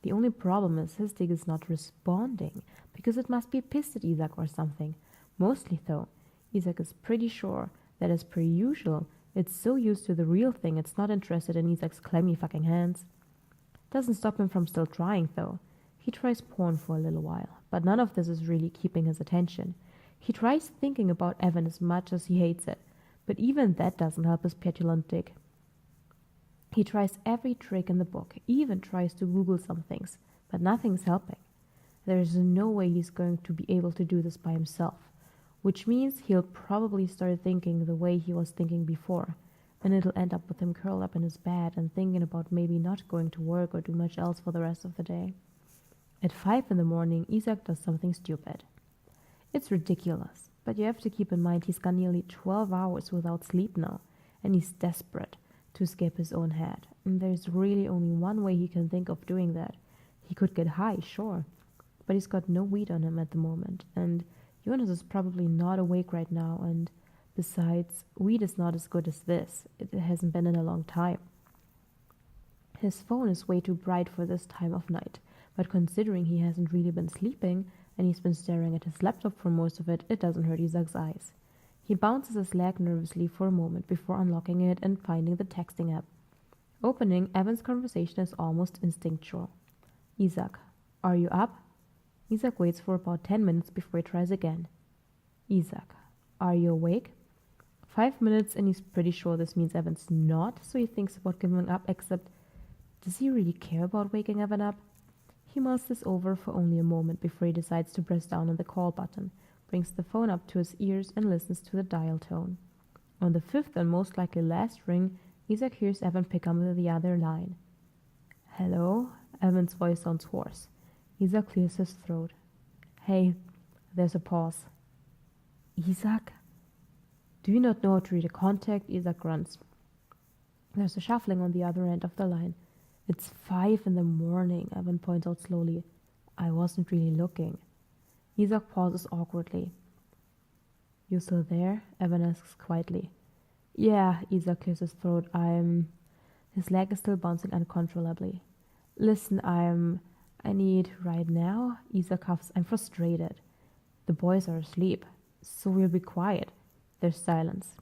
The only problem is his dick is not responding, because it must be pissed at Isak or something. Mostly, though, Isak is pretty sure that, as per usual, it's so used to the real thing it's not interested in Isak's clammy fucking hands. Doesn't stop him from still trying, though. He tries porn for a little while, but none of this is really keeping his attention. He tries thinking about Evan as much as he hates it, but even that doesn't help his petulant dick. He tries every trick in the book, even tries to Google some things, but nothing's helping. There is no way he's going to be able to do this by himself, which means he'll probably start thinking the way he was thinking before, and it'll end up with him curled up in his bed and thinking about maybe not going to work or do much else for the rest of the day. At 5 in the morning, Isak does something stupid. It's ridiculous, but you have to keep in mind he's gone nearly 12 hours without sleep now, and he's desperate to escape his own head, and there's really only one way he can think of doing that. He could get high, sure, but he's got no weed on him at the moment, and Jonas is probably not awake right now, and besides, weed is not as good as this. It hasn't been in a long time. His phone is way too bright for this time of night, but considering he hasn't really been sleeping, and he's been staring at his laptop for most of it, it doesn't hurt Isak's eyes. He bounces his leg nervously for a moment before unlocking it and finding the texting app. Opening, Evan's conversation is almost instinctual. Isak, are you up? Isak waits for about 10 minutes before he tries again. Isak, are you awake? 5 minutes and he's pretty sure this means Evan's not, so he thinks about giving up, except, does he really care about waking Evan up? He mulls this over for only a moment before he decides to press down on the call button, brings the phone up to his ears, and listens to the dial tone. On the fifth and most likely last ring, Isak hears Evan pick up the other line. Hello? Evan's voice sounds hoarse. Isak clears his throat. Hey, there's a pause. Isak? Do you not know how to read a contact? Isak grunts. There's a shuffling on the other end of the line. It's 5 in the morning, Evan points out slowly. I wasn't really looking. Isak pauses awkwardly. You still there? Evan asks quietly. Yeah, Isak clears his throat. His leg is still bouncing uncontrollably. Listen, I need right now? Isak huffs. I'm frustrated. The boys are asleep, so we'll be quiet. There's silence.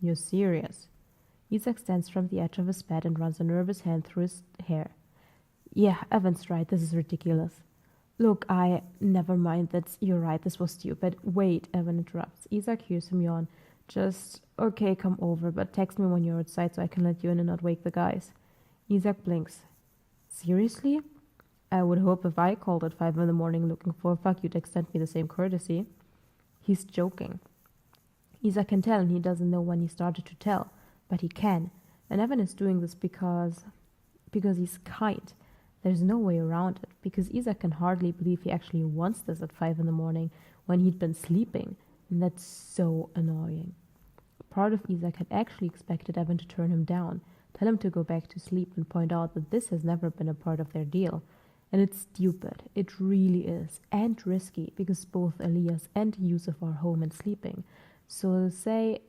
You're serious? Isak stands from the edge of his bed and runs a nervous hand through his hair. Yeah, Evan's right. This is ridiculous. Look, never mind. You're right. This was stupid. Wait, Evan interrupts. Isak hears him yawn. Just, okay, come over, but text me when you're outside so I can let you in and not wake the guys. Isak blinks. Seriously? I would hope if I called at 5 in the morning looking for a fuck, you'd extend me the same courtesy. He's joking. Isak can tell, and he doesn't know when he started to tell, but he can. And Evan is doing this because he's kind. There's no way around it, because Isak can hardly believe he actually wants this at 5 in the morning when he'd been sleeping, and that's so annoying. Part of Isak had actually expected Evan to turn him down, tell him to go back to sleep, and point out that this has never been a part of their deal. And it's stupid, it really is, and risky, because both Elias and Yusuf are home and sleeping. They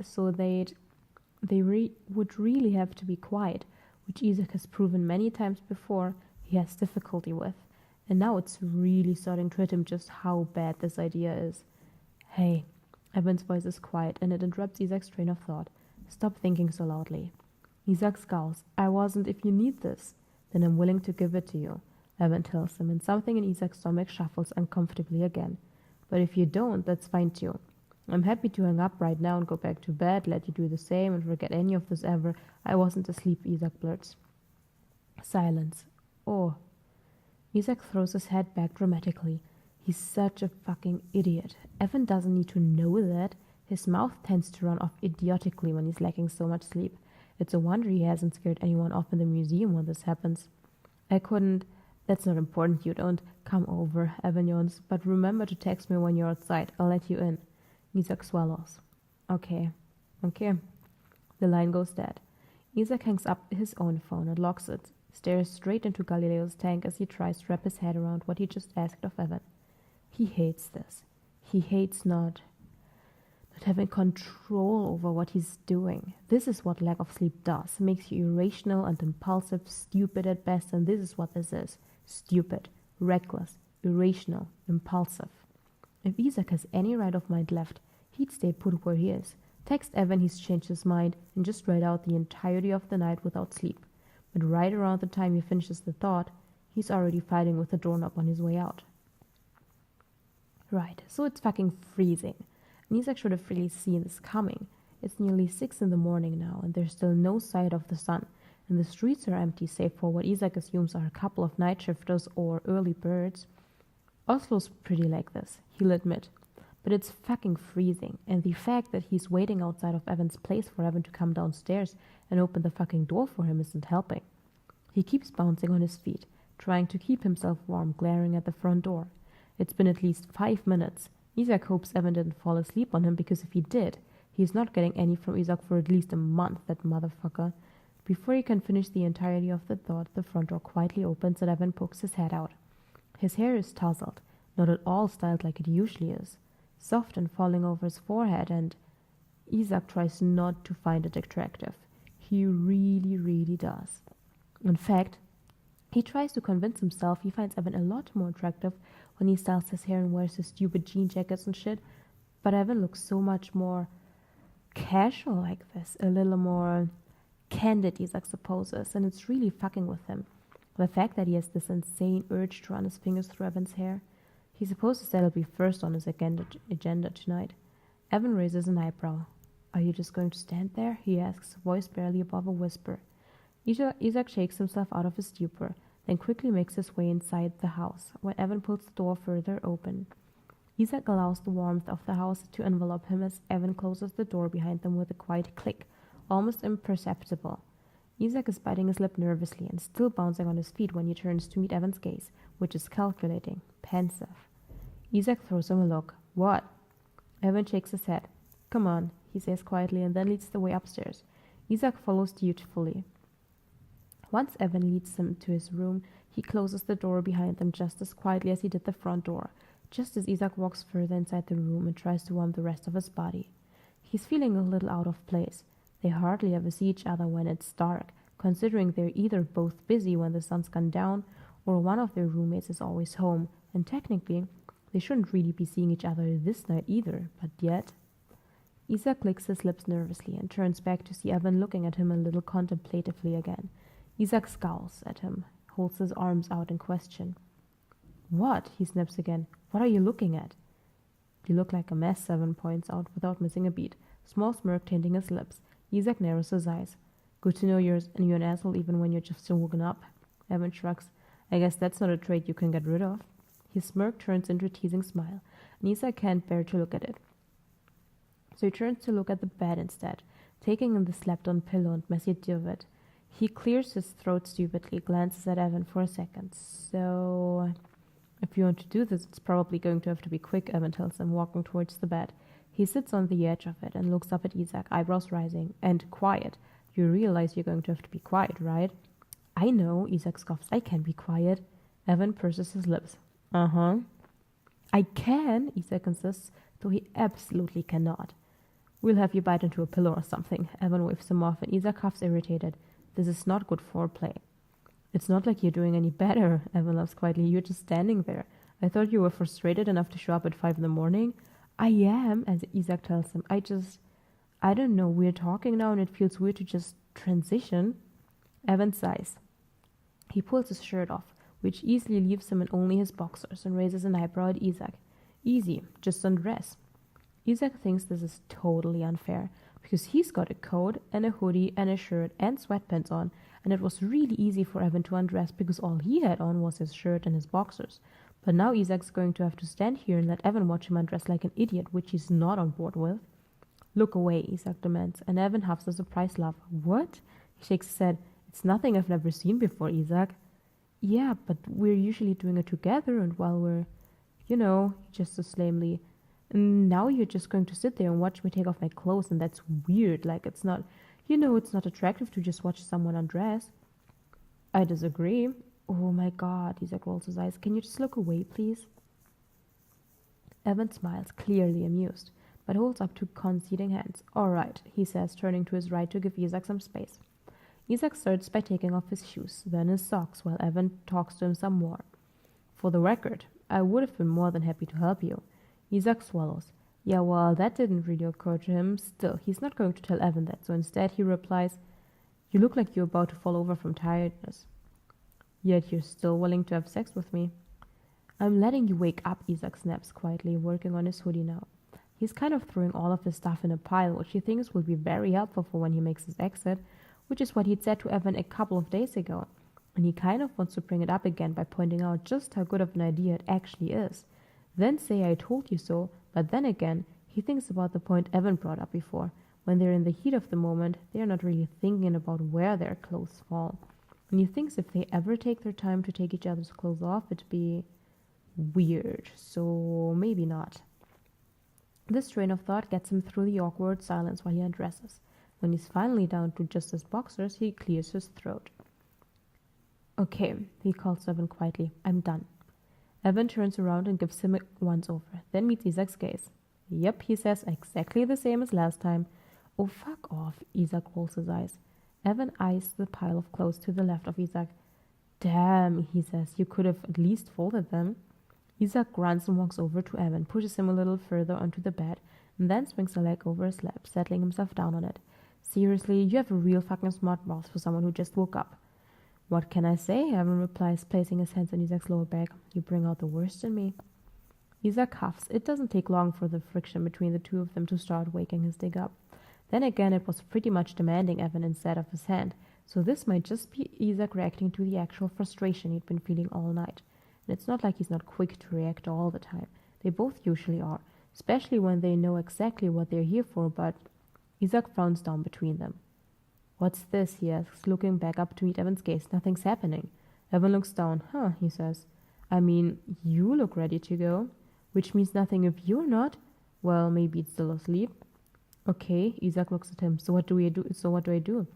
would really have to be quiet, which Isak has proven many times before he has difficulty with. And now it's really starting to hit him just how bad this idea is. Hey, Evan's voice is quiet, and it interrupts Isak's train of thought. Stop thinking so loudly. Isak scowls. I wasn't. If you need this, then I'm willing to give it to you, Evan tells him, and something in Isak's stomach shuffles uncomfortably again. But if you don't, that's fine too. I'm happy to hang up right now and go back to bed, let you do the same, and forget any of this ever. I wasn't asleep, Isak blurts. Silence. Oh. Isak throws his head back dramatically. He's such a fucking idiot. Evan doesn't need to know that. His mouth tends to run off idiotically when he's lacking so much sleep. It's a wonder he hasn't scared anyone off in the museum when this happens. I couldn't. That's not important, you don't. Come over, Evan yawns. But remember to text me when you're outside. I'll let you in. Isak swallows. Okay. The line goes dead. Isak hangs up his own phone and locks it, stares straight into Galileo's tank as he tries to wrap his head around what he just asked of Evan. He hates this. He hates not having control over what he's doing. This is what lack of sleep does. It makes you irrational and impulsive, stupid at best, and this is what this is. Stupid, reckless, irrational, impulsive. If Isak has any right of mind left, he'd stay put where he is. Text Evan he's changed his mind and just ride out the entirety of the night without sleep. But right around the time he finishes the thought, he's already fighting with the doorknob on his way out. Right, so it's fucking freezing. And Isak should have really seen this coming. It's nearly 6 in the morning now, and there's still no sight of the sun, and the streets are empty save for what Isak assumes are a couple of night shifters or early birds. Oslo's pretty like this, he'll admit. But it's fucking freezing, and the fact that he's waiting outside of Evan's place for Evan to come downstairs and open the fucking door for him isn't helping. He keeps bouncing on his feet, trying to keep himself warm, glaring at the front door. It's been at least 5 minutes. Isak hopes Evan didn't fall asleep on him, because if he did, he's not getting any from Isak for at least a month, that motherfucker. Before he can finish the entirety of the thought, the front door quietly opens and Evan pokes his head out. His hair is tousled, not at all styled like it usually is, soft and falling over his forehead, and Isak tries not to find it attractive. He really, really does. In fact, he tries to convince himself he finds Evan a lot more attractive when he styles his hair and wears his stupid jean jackets and shit, but Evan looks so much more casual like this, a little more candid, Isak supposes, and it's really fucking with him. The fact that he has this insane urge to run his fingers through Evan's hair. He supposes that'll be first on his agenda tonight. Evan raises an eyebrow. Are you just going to stand there? He asks, voice barely above a whisper. Isak shakes himself out of his stupor, then quickly makes his way inside the house, when Evan pulls the door further open. Isak allows the warmth of the house to envelop him as Evan closes the door behind them with a quiet click, almost imperceptible. Isak is biting his lip nervously and still bouncing on his feet when he turns to meet Evan's gaze, which is calculating, pensive. Isak throws him a look. What? Evan shakes his head. Come on, he says quietly and then leads the way upstairs. Isak follows dutifully. Once Evan leads him to his room, he closes the door behind them just as quietly as he did the front door, just as Isak walks further inside the room and tries to warm the rest of his body. He's feeling a little out of place. They hardly ever see each other when it's dark, considering they're either both busy when the sun's gone down, or one of their roommates is always home, and technically, they shouldn't really be seeing each other this night either, but yet... Isak licks his lips nervously and turns back to see Evan looking at him a little contemplatively again. Isak scowls at him, holds his arms out in question. What? He snaps again. What are you looking at? You look like a mess, Evan points out without missing a beat, small smirk tinting his lips. Isak narrows his eyes. Good to know you're an asshole even when you're just still woken up. Evan shrugs. I guess that's not a trait you can get rid of. His smirk turns into a teasing smile, and Isak can't bear to look at it. So he turns to look at the bed instead, taking in the slept-on pillow and messy duvet. He clears his throat stupidly, glances at Evan for a second. So, if you want to do this, it's probably going to have to be quick, Evan tells him, walking towards the bed. He sits on the edge of it and looks up at Isak, eyebrows rising. And quiet. You realize you're going to have to be quiet, right? I know, Isak scoffs. I can be quiet. Evan purses his lips. Uh-huh. I can, Isak insists, though he absolutely cannot. We'll have you bite into a pillow or something. Evan waves him off and Isak huffs irritated. This is not good foreplay. It's not like you're doing any better, Evan laughs quietly. You're just standing there. I thought you were frustrated enough to show up at 5 a.m. I am, as Isak tells him. I don't know. We're talking now and it feels weird to just transition. Evan sighs. He pulls his shirt off, which easily leaves him in only his boxers, and raises an eyebrow at Isak. Easy, just undress. Isak thinks this is totally unfair, because he's got a coat and a hoodie and a shirt and sweatpants on, and it was really easy for Evan to undress because all he had on was his shirt and his boxers. But now Isak's going to have to stand here and let Evan watch him undress like an idiot, which he's not on board with. Look away, Isak demands, and Evan huffs a surprised laugh. What? He shakes his head. It's nothing I've never seen before, Isak. Yeah, but we're usually doing it together, and while we're, just as lamely. And now you're just going to sit there and watch me take off my clothes, and that's weird. Like, it's not, it's not attractive to just watch someone undress. I disagree. Oh my God, Isak rolls his eyes. Can you just look away, please? Evan smiles, clearly amused, but holds up two conceding hands. All right, he says, turning to his right to give Isak some space. Isak starts by taking off his shoes, then his socks, while Evan talks to him some more. For the record, I would have been more than happy to help you. Isak swallows. Yeah, well, that didn't really occur to him. Still, he's not going to tell Evan that, so instead he replies, You look like you're about to fall over from tiredness. Yet you're still willing to have sex with me. I'm letting you wake up, Isak snaps quietly, working on his hoodie now. He's kind of throwing all of his stuff in a pile, which he thinks will be very helpful for when he makes his exit, which is what he'd said to Evan a couple of days ago. And he kind of wants to bring it up again by pointing out just how good of an idea it actually is. Then say I told you so, but then again, he thinks about the point Evan brought up before. When they're in the heat of the moment, they're not really thinking about where their clothes fall. And he thinks if they ever take their time to take each other's clothes off, it'd be weird. So maybe not. This train of thought gets him through the awkward silence while he undresses. When he's finally down to just his boxers, he clears his throat. Okay, he calls Evan quietly. I'm done. Evan turns around and gives him a once-over, then meets Isak's gaze. Yep, he says, exactly the same as last time. Oh, fuck off, Isak rolls his eyes. Evan eyes the pile of clothes to the left of Isak. Damn, he says, you could have at least folded them. Isak grunts and walks over to Evan, pushes him a little further onto the bed, and then swings a leg over his lap, settling himself down on it. Seriously, you have a real fucking smart mouth for someone who just woke up. What can I say? Evan replies, placing his hands on Isak's lower back. You bring out the worst in me. Isak huffs. It doesn't take long for the friction between the two of them to start waking his dig up. Then again, it was pretty much demanding Evan instead of his hand, so this might just be Isak reacting to the actual frustration he'd been feeling all night. And it's not like he's not quick to react all the time. They both usually are, especially when they know exactly what they're here for, but Isak frowns down between them. What's this? He asks, looking back up to meet Evan's gaze. Nothing's happening. Evan looks down. Huh, he says. I mean, you look ready to go. Which means nothing if you're not. Well, maybe it's still asleep. Okay, Isak looks at him. So what do I do?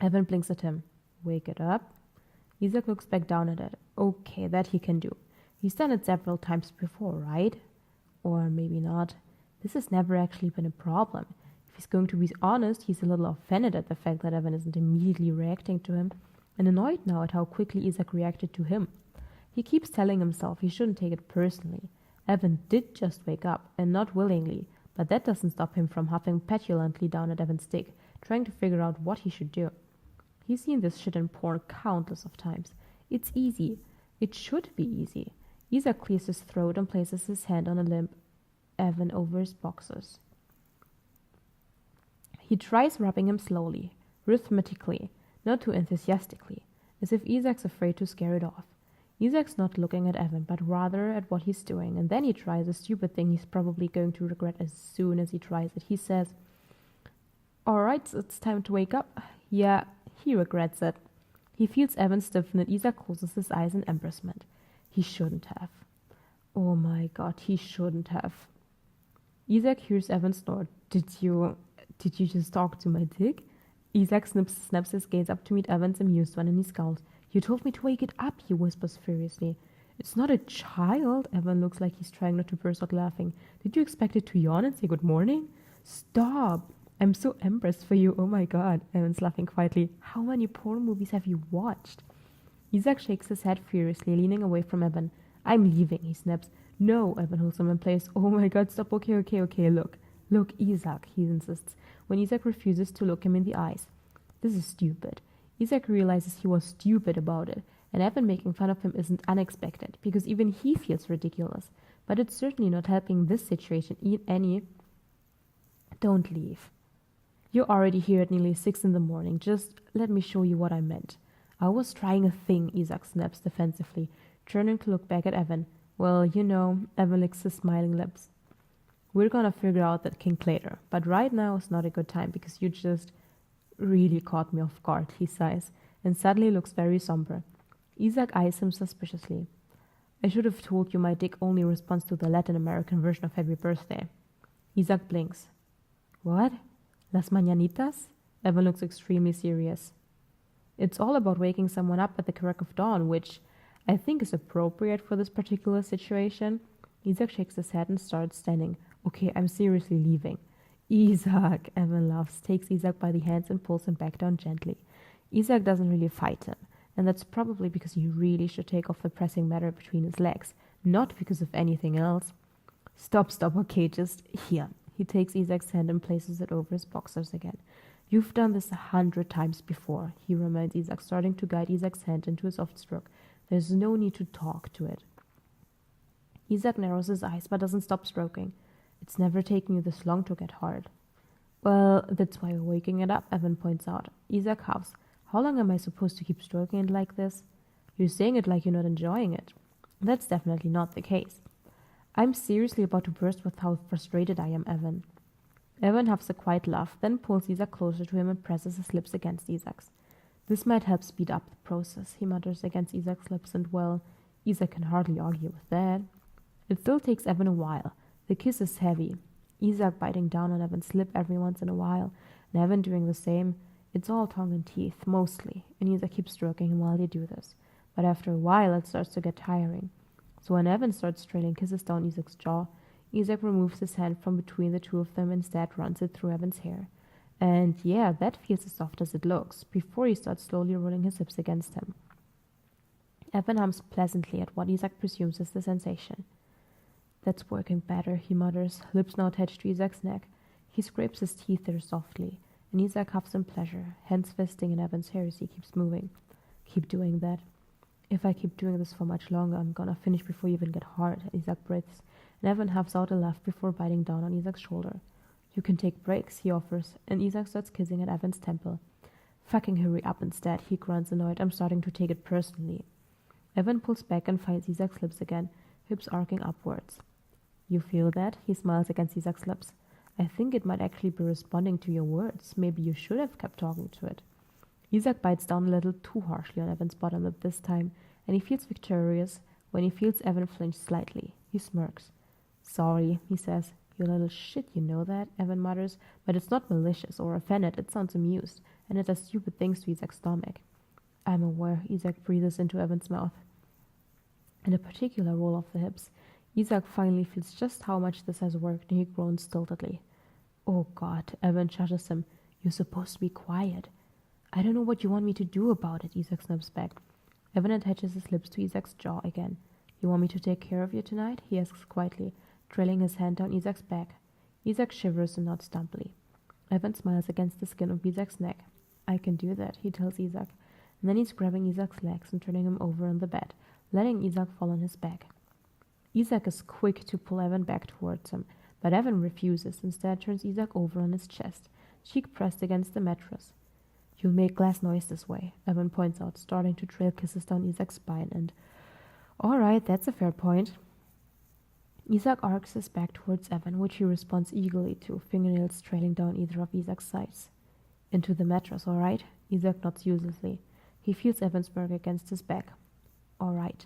Evan blinks at him. Wake it up. Isak looks back down at it. Okay, that he can do. He's done it several times before, right? Or maybe not. This has never actually been a problem. If he's going to be honest, he's a little offended at the fact that Evan isn't immediately reacting to him, and annoyed now at how quickly Isak reacted to him. He keeps telling himself he shouldn't take it personally. Evan did just wake up, and not willingly, but that doesn't stop him from huffing petulantly down at Evan's dick, trying to figure out what he should do. He's seen this shit in porn countless of times. It's easy. It should be easy. Isak clears his throat and places his hand on a limp Evan over his boxers. He tries rubbing him slowly, rhythmically, not too enthusiastically, as if Isak's afraid to scare it off. Isak's not looking at Evan, but rather at what he's doing, and then he tries a stupid thing he's probably going to regret as soon as he tries it. He says, "Alright, so it's time to wake up." Yeah, he regrets it. He feels Evan stiffen and Isak closes his eyes in embarrassment. He shouldn't have. Oh my god, he shouldn't have. Isak hears Evan snort. Did you just talk to my dick? Isak snaps his gaze up to meet Evan's amused one and he scowls. You told me to wake it up, he whispers furiously. It's not a child. Evan looks like he's trying not to burst out laughing. Did you expect it to yawn and say good morning? Stop. I'm so embarrassed for you. Oh my god. Evan's laughing quietly. How many porn movies have you watched? Isak shakes his head furiously, leaning away from Evan. I'm leaving, he snaps. No, Evan holds him in place. Oh my god, stop. Okay, look. Look, Isak, he insists, when Isak refuses to look him in the eyes. This is stupid. Isak realizes he was stupid about it, and Evan making fun of him isn't unexpected, because even he feels ridiculous. But it's certainly not helping this situation any. Don't leave. You're already here at nearly 6 in the morning. Just let me show you what I meant. I was trying a thing, Isak snaps defensively, turning to look back at Evan. Well, you know, Evan licks his smiling lips. We're gonna figure out that kink later, but right now is not a good time because you just really caught me off guard, he sighs, and suddenly looks very somber. Isak eyes him suspiciously. I should have told you my dick only responds to the Latin American version of Happy Birthday. Isak blinks. What? Las mañanitas? Evan looks extremely serious. It's all about waking someone up at the crack of dawn, which I think is appropriate for this particular situation. Isak shakes his head and starts standing. Okay, I'm seriously leaving. Isak, Evan laughs, takes Isak by the hands and pulls him back down gently. Isak doesn't really fight him, and that's probably because he really should take off the pressing matter between his legs, not because of anything else. Stop, okay, just here. He takes Isak's hand and places it over his boxers again. You've done this 100 times before, he reminds Isak, starting to guide Isak's hand into a soft stroke. There's no need to talk to it. Isak narrows his eyes but doesn't stop stroking. It's never taken you this long to get hard. Well, that's why we're waking it up, Evan points out. Isak huffs. How long am I supposed to keep stroking it like this? You're saying it like you're not enjoying it. That's definitely not the case. I'm seriously about to burst with how frustrated I am, Evan. Evan huffs a quiet laugh, then pulls Isak closer to him and presses his lips against Isak's. This might help speed up the process, he mutters against Isak's lips, and well, Isak can hardly argue with that. It still takes Evan a while. The kiss is heavy. Isak biting down on Evan's lip every once in a while, and Evan doing the same. It's all tongue and teeth, mostly, and Isak keeps stroking him while they do this. But after a while, it starts to get tiring. So when Evan starts trailing kisses down Isak's jaw, Isak removes his hand from between the two of them and instead runs it through Evan's hair. And yeah, that feels as soft as it looks, before he starts slowly rolling his hips against him. Evan hums pleasantly at what Isak presumes is the sensation. That's working better, he mutters, lips now attached to Isak's neck. He scrapes his teeth there softly, and Isak huffs in pleasure, hands fisting in Evan's hair as he keeps moving. Keep doing that. If I keep doing this for much longer, I'm gonna finish before you even get hard, Isak breathes, and Evan huffs out a laugh before biting down on Isak's shoulder. You can take breaks, he offers, and Isak starts kissing at Evan's temple. Fucking hurry up instead, he grunts annoyed. I'm starting to take it personally. Evan pulls back and finds Isak's lips again. hips arcing upwards. You feel that? He smiles against Isak's lips. I think it might actually be responding to your words. Maybe you should have kept talking to it. Isak bites down a little too harshly on Evan's bottom lip this time, and he feels victorious when he feels Evan flinch slightly. He smirks. Sorry, he says. You little shit, you know that? Evan mutters, but it's not malicious or offended. It sounds amused, and it does stupid things to Isak's stomach. I'm aware, Isak breathes into Evan's mouth. In a particular roll of the hips, Isak finally feels just how much this has worked, and he groans stiltedly. Oh God, Evan shushes him. You're supposed to be quiet. I don't know what you want me to do about it, Isak snaps back. Evan attaches his lips to Isak's jaw again. You want me to take care of you tonight? He asks quietly, trailing his hand down Isak's back. Isak shivers and nods dumbly. Evan smiles against the skin of Isak's neck. I can do that, he tells Isak. And then he's grabbing Isak's legs and turning him over on the bed, letting Isak fall on his back. Isak is quick to pull Evan back towards him, but Evan refuses, instead turns Isak over on his chest, cheek pressed against the mattress. You'll make glass noise this way, Evan points out, starting to trail kisses down Isak's spine, and all right, that's a fair point. Isak arcs his back towards Evan, which he responds eagerly to, fingernails trailing down either of Isak's sides. Into the mattress, all right? Isak nods uselessly. He feels Evan's smirk against his back. All right.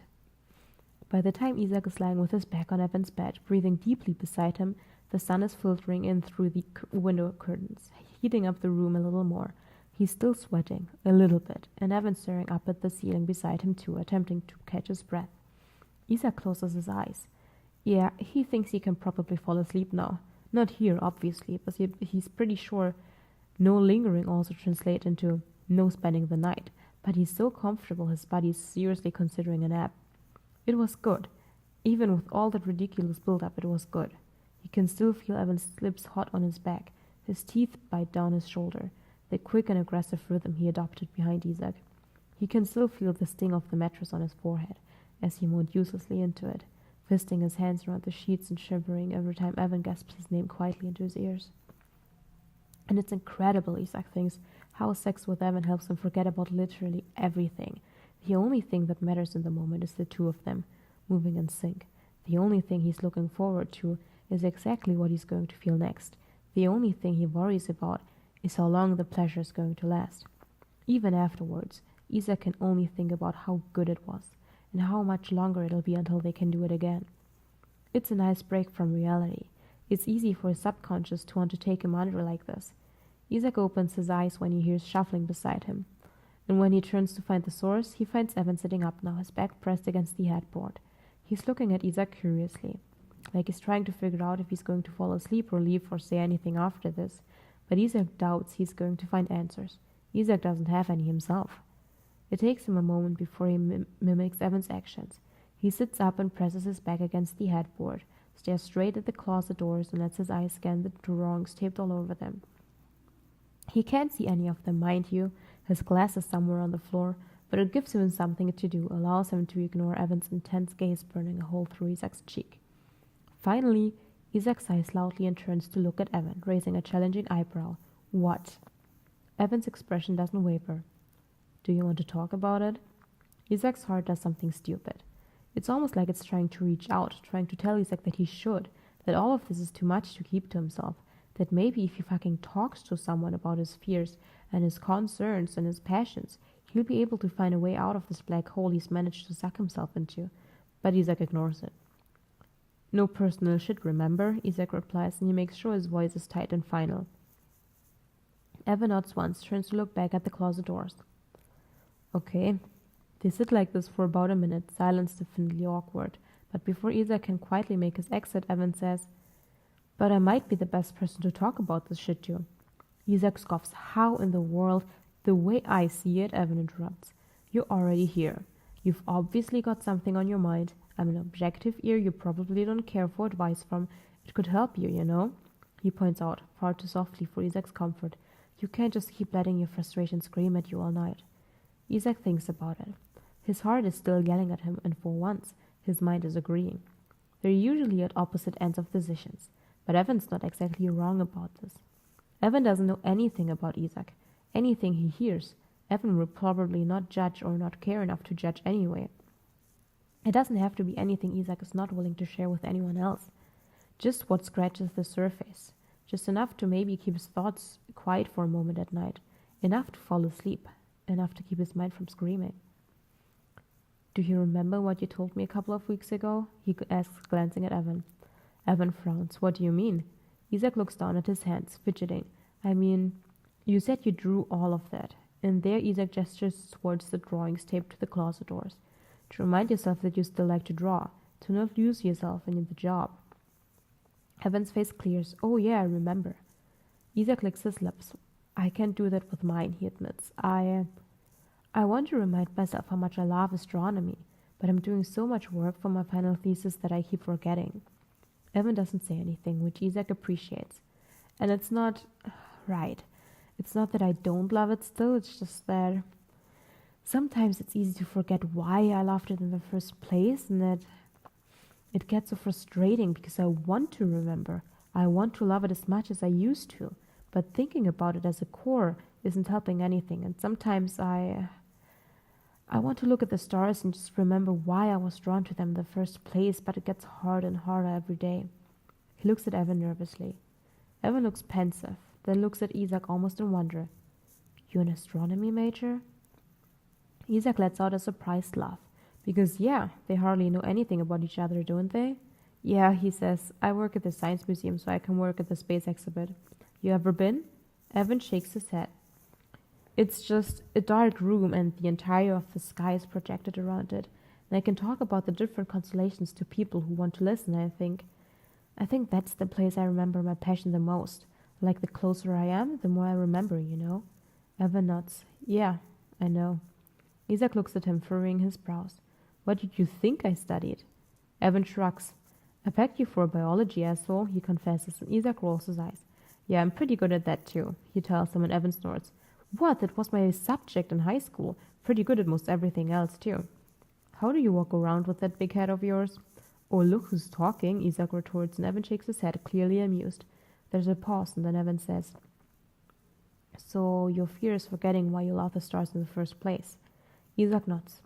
By the time Isak is lying with his back on Evan's bed, breathing deeply beside him, the sun is filtering in through the window curtains, heating up the room a little more. He's still sweating, a little bit, and Evan's staring up at the ceiling beside him too, attempting to catch his breath. Isak closes his eyes. Yeah, he thinks he can probably fall asleep now. Not here, obviously, but he's pretty sure no lingering also translates into no spending the night. But he's so comfortable his body's seriously considering a nap. It was good. Even with all that ridiculous build-up, it was good. He can still feel Evan's lips hot on his back. His teeth bite down his shoulder, the quick and aggressive rhythm he adopted behind Isak. He can still feel the sting of the mattress on his forehead as he moaned uselessly into it, fisting his hands around the sheets and shivering every time Evan gasps his name quietly into his ears. And it's incredible, Isak thinks, how sex with Evan helps him forget about literally everything. The only thing that matters in the moment is the two of them, moving in sync. The only thing he's looking forward to is exactly what he's going to feel next. The only thing he worries about is how long the pleasure is going to last. Even afterwards, Isak can only think about how good it was, and how much longer it'll be until they can do it again. It's a nice break from reality. It's easy for his subconscious to want to take him under like this. Isak opens his eyes when he hears shuffling beside him, and when he turns to find the source, he finds Evan sitting up now, his back pressed against the headboard. He's looking at Isak curiously, like he's trying to figure out if he's going to fall asleep or leave or say anything after this, but Isak doubts he's going to find answers. Isak doesn't have any himself. It takes him a moment before he mimics Evan's actions. He sits up and presses his back against the headboard, stares straight at the closet doors, and lets his eyes scan the drawings taped all over them. He can't see any of them, mind you. His glass is somewhere on the floor, but it gives him something to do, allows him to ignore Evan's intense gaze burning a hole through Isak's cheek. Finally, Isak sighs loudly and turns to look at Evan, raising a challenging eyebrow. What? Evan's expression doesn't waver. Do you want to talk about it? Isak's heart does something stupid. It's almost like it's trying to reach out, trying to tell Isak that he should, that all of this is too much to keep to himself, that maybe if he fucking talks to someone about his fears and his concerns and his passions, he'll be able to find a way out of this black hole he's managed to suck himself into. But Isak ignores it. No personal shit, remember? Isak replies, and he makes sure his voice is tight and final. Evan nods once, turns to look back at the closet doors. Okay. They sit like this for about a minute, silence definitely awkward, but before Isak can quietly make his exit, Evan says, But I might be the best person to talk about this shit to. Isak scoffs. How in the world? The way I see it, Evan interrupts. You're already here. You've obviously got something on your mind. I'm an objective ear you probably don't care for advice from. It could help you, you know? He points out, far too softly for Isak's comfort. You can't just keep letting your frustration scream at you all night. Isak thinks about it. His heart is still yelling at him, and for once, his mind is agreeing. They're usually at opposite ends of decisions, but Evan's not exactly wrong about this. Evan doesn't know anything about Isak. Anything he hears, Evan will probably not judge or not care enough to judge anyway. It doesn't have to be anything Isak is not willing to share with anyone else. Just what scratches the surface. Just enough to maybe keep his thoughts quiet for a moment at night. Enough to fall asleep. Enough to keep his mind from screaming. Do you remember what you told me a couple of weeks ago? He asks, glancing at Evan. Evan frowns. What do you mean? Isak looks down at his hands, fidgeting. I mean, you said you drew all of that. And there Isak gestures towards the drawings taped to the closet doors. To remind yourself that you still like to draw. To not lose yourself in the job. Evan's face clears. Oh yeah, I remember. Isak licks his lips. I can't do that with mine, he admits. I want to remind myself how much I love astronomy, but I'm doing so much work for my final thesis that I keep forgetting. Evan doesn't say anything, which Isak appreciates. And it's not right. It's not that I don't love it still, it's just that sometimes it's easy to forget why I loved it in the first place, and that it gets so frustrating because I want to remember. I want to love it as much as I used to, but thinking about it as a core isn't helping anything, and sometimes I want to look at the stars and just remember why I was drawn to them in the first place, but it gets harder and harder every day. He looks at Evan nervously. Evan looks pensive, then looks at Isak almost in wonder. You an astronomy major? Isak lets out a surprised laugh. Because, yeah, they hardly know anything about each other, don't they? Yeah, he says, I work at the Science Museum, so I can work at the space exhibit. You ever been? Evan shakes his head. It's just a dark room and the entire of the sky is projected around it. And I can talk about the different constellations to people who want to listen, I think that's the place I remember my passion the most. Like the closer I am, the more I remember, you know? Evan nods. Yeah, I know. Isak looks at him, furrowing his brows. What did you think I studied? Evan shrugs. I pegged you for biology, asshole, he confesses, and Isak rolls his eyes. Yeah, I'm pretty good at that too, he tells him, and Evan snorts. What? That was my subject in high school. Pretty good at most everything else too. How do you walk around with that big head of yours? Oh, look who's talking, Isak retorts, and Evan shakes his head, clearly amused. There's a pause, and then Evan says, So your fear is forgetting why you love the stars in the first place. Isak nods.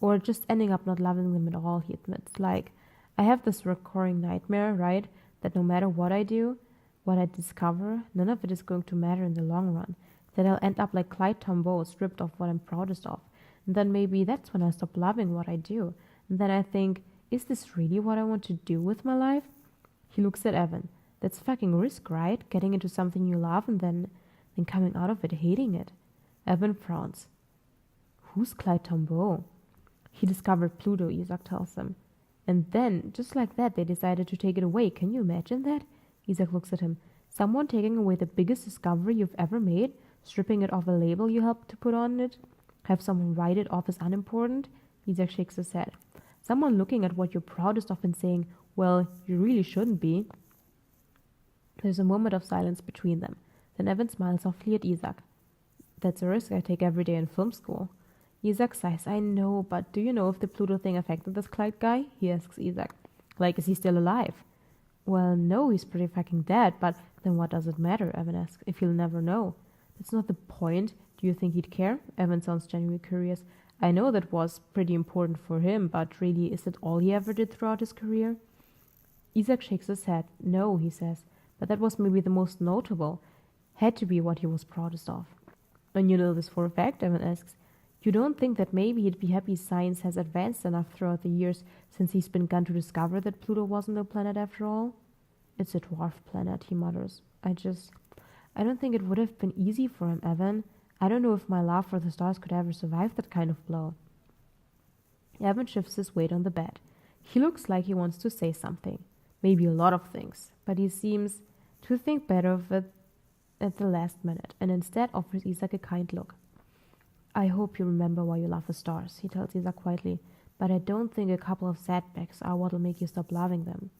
Or just ending up not loving them at all, he admits. Like, I have this recurring nightmare, right? That no matter what I do, what I discover, none of it is going to matter in the long run. That I'll end up like Clyde Tombaugh, stripped of what I'm proudest of. And then maybe that's when I stop loving what I do. And then I think, is this really what I want to do with my life? He looks at Evan. That's fucking risk, right? Getting into something you love and then coming out of it hating it. Evan frowns. Who's Clyde Tombaugh? He discovered Pluto, Isak tells them. And then, just like that, they decided to take it away. Can you imagine that? Isak looks at him. Someone taking away the biggest discovery you've ever made, stripping it off a label you helped to put on it, have someone write it off as unimportant? Isak shakes his head. Someone looking at what you're proudest of and saying, well, you really shouldn't be. There's a moment of silence between them. Then Evan smiles softly at Isak. That's a risk I take every day in film school. Isak sighs. I know, but do you know if the Pluto thing affected this Clyde guy? He asks Isak. Like, is he still alive? Well, no, he's pretty fucking dead, but then what does it matter, Evan asks, if he'll never know? That's not the point. Do you think he'd care? Evan sounds genuinely curious. I know that was pretty important for him, but really, is it all he ever did throughout his career? Isak shakes his head. No, he says, but that was maybe the most notable. Had to be what he was proudest of. And you know this for a fact? Evan asks. You don't think that maybe he'd be happy science has advanced enough throughout the years since he's been gone to discover that Pluto wasn't a planet after all? It's a dwarf planet, he mutters. I don't think it would have been easy for him, Evan. I don't know if my love for the stars could ever survive that kind of blow. Evan shifts his weight on the bed. He looks like he wants to say something. Maybe a lot of things. But he seems to think better of it at the last minute, and instead offers Isak a kind look. I hope you remember why you love the stars, he tells Isak quietly, but I don't think a couple of setbacks are what'll make you stop loving them.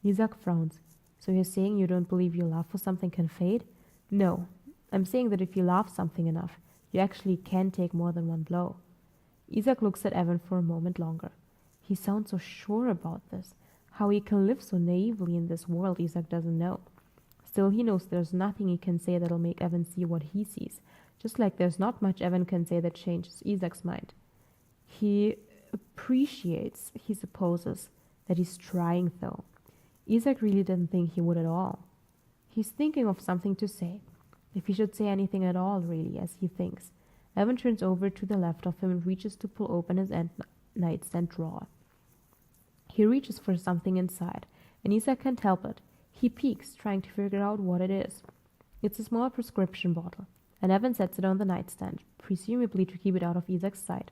Isak frowns. So you're saying you don't believe your love for something can fade? No. I'm saying that if you love something enough, you actually can take more than one blow. Isak looks at Evan for a moment longer. He sounds so sure about this. How he can live so naively in this world, Isak doesn't know. Still, he knows there's nothing he can say that'll make Evan see what he sees, just like there's not much Evan can say that changes Isak's mind. He appreciates, he supposes, that he's trying though. Isak really didn't think he would at all. He's thinking of something to say, if he should say anything at all, really, as he thinks. Evan turns over to the left of him and reaches to pull open his nightstand drawer. He reaches for something inside, and Isak can't help it. He peeks, trying to figure out what it is. It's a small prescription bottle, and Evan sets it on the nightstand, presumably to keep it out of Isak's sight.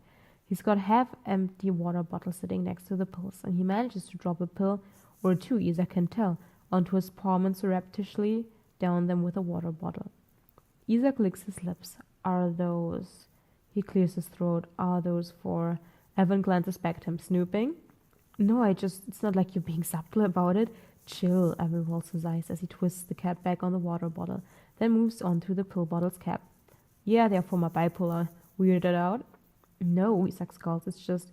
He's got half-empty water bottle sitting next to the pills, and he manages to drop a pill, or two, Isak can tell, onto his palm and surreptitiously down them with a water bottle. Isak licks his lips. Are those... He clears his throat. Are those for... Evan glances back at him. Snooping? No, it's not like you're being subtle about it. Chill, Evan rolls his eyes as he twists the cap back on the water bottle, then moves on to the pill bottle's cap. Yeah, they're for my bipolar. Weirded out? No, Isak scolds. It's just...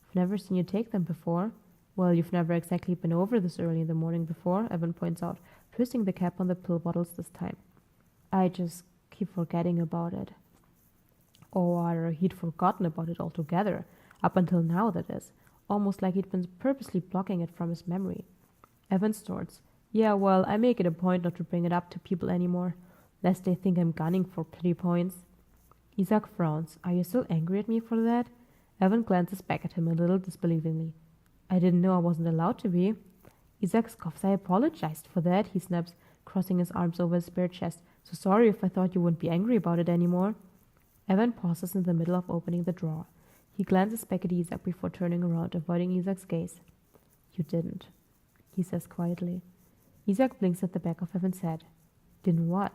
I've never seen you take them before. Well, you've never exactly been over this early in the morning before, Evan points out, twisting the cap on the pill bottles this time. I just keep forgetting about it. Or he'd forgotten about it altogether, up until now, that is, almost like he'd been purposely blocking it from his memory. Evan snorts. Yeah, well, I make it a point not to bring it up to people anymore, lest they think I'm gunning for pity points. Isak frowns. Are you still angry at me for that? Evan glances back at him a little disbelievingly. I didn't know I wasn't allowed to be. Isak scoffs. I apologized for that, he snaps, crossing his arms over his bare chest. So sorry if I thought you wouldn't be angry about it anymore. Evan pauses in the middle of opening the drawer. He glances back at Isak before turning around, avoiding Isak's gaze. You didn't, he says quietly. Isak blinks at the back of Evan's head. Didn't what?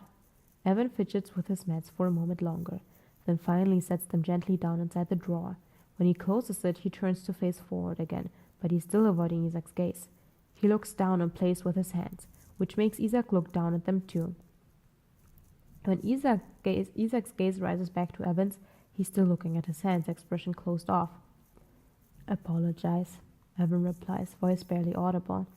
Evan fidgets with his meds for a moment longer, then finally sets them gently down inside the drawer. When he closes it, he turns to face forward again, but he's still avoiding Isak's gaze. He looks down and plays with his hands, which makes Isak look down at them too. When Isak's gaze rises back to Evan's, he's still looking at his hands, expression closed off. Apologize, Evan replies, voice barely audible.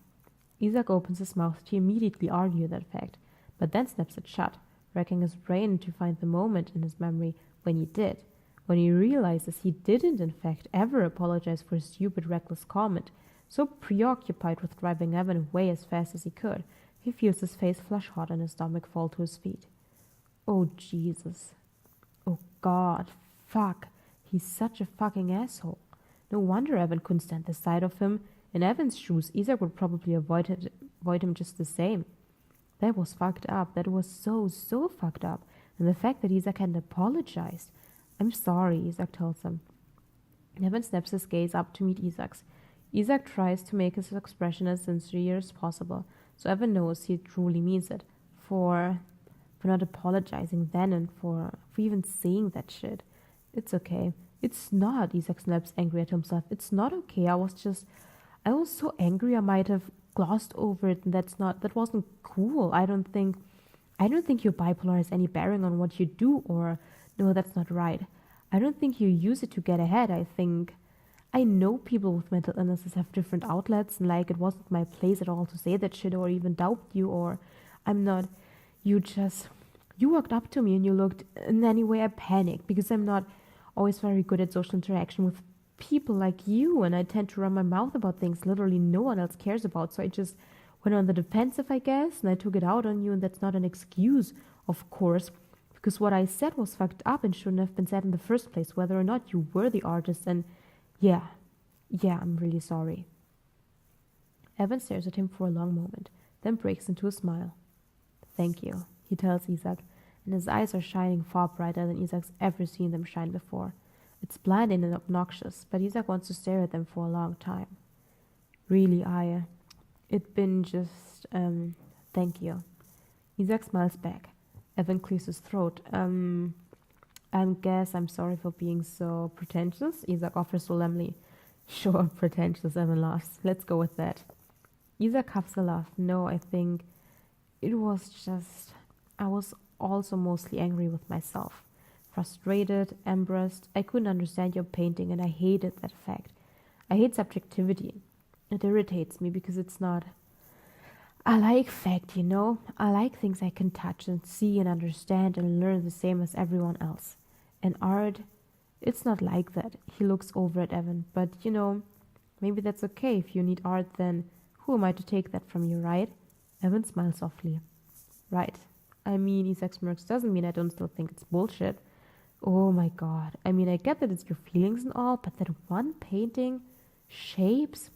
Isak opens his mouth to immediately argue that fact, but then snaps it shut, racking his brain to find the moment in his memory when he did. When he realizes he didn't, in fact, ever apologize for his stupid, reckless comment, so preoccupied with driving Evan away as fast as he could, he feels his face flush hot and his stomach fall to his feet. Oh, Jesus. Oh, God. Fuck. He's such a fucking asshole. No wonder Evan couldn't stand the sight of him. In Evan's shoes, Isak would probably avoid him just the same. That was fucked up. That was so fucked up. And the fact that Isak hadn't apologized. I'm sorry, Isak tells him. Evan snaps his gaze up to meet Isak's. Isak tries to make his expression as sincere as possible, so Evan knows he truly means it. For not apologizing then and for even saying that shit. It's okay. It's not, Isak snaps, angry at himself. It's not okay. I was so angry I might have glossed over it, and that wasn't cool. I don't think your bipolar has any bearing on what you do, or no, that's not right. I don't think you use it to get ahead. I know people with mental illnesses have different outlets, and like it wasn't my place at all to say that shit or even doubt you, or I'm not. You walked up to me and you looked, in any way I panicked because I'm not always very good at social interaction with people like you, and I tend to run my mouth about things literally no one else cares about, so I just went on the defensive, I guess, and I took it out on you, and that's not an excuse, of course, because what I said was fucked up and shouldn't have been said in the first place, whether or not you were the artist, and yeah, I'm really sorry. Evan stares at him for a long moment, then breaks into a smile. Thank you, he tells Isak, and his eyes are shining far brighter than Isak's ever seen them shine before. It's blinding and obnoxious, but Isak wants to stare at them for a long time. Really, it's been just, thank you. Isak smiles back. Evan clears his throat. I guess I'm sorry for being so pretentious, Isak offers solemnly. Sure, pretentious, Evan laughs. Let's go with that. Isak huffs a laugh. No, I think it was just... I was also mostly angry with myself. Frustrated, embarrassed. I couldn't understand your painting, and I hated that fact. I hate subjectivity. It irritates me because it's not... I like fact, you know? I like things I can touch and see and understand and learn the same as everyone else. And art It's not like that. He looks over at Evan. But, maybe that's okay. If you need art, then who am I to take that from you, right? Evan smiles softly. Right. I mean, Isaac smirks. Doesn't mean I don't still think it's bullshit. Oh my god. I mean, I get that it's your feelings and all, but that one painting, shapes,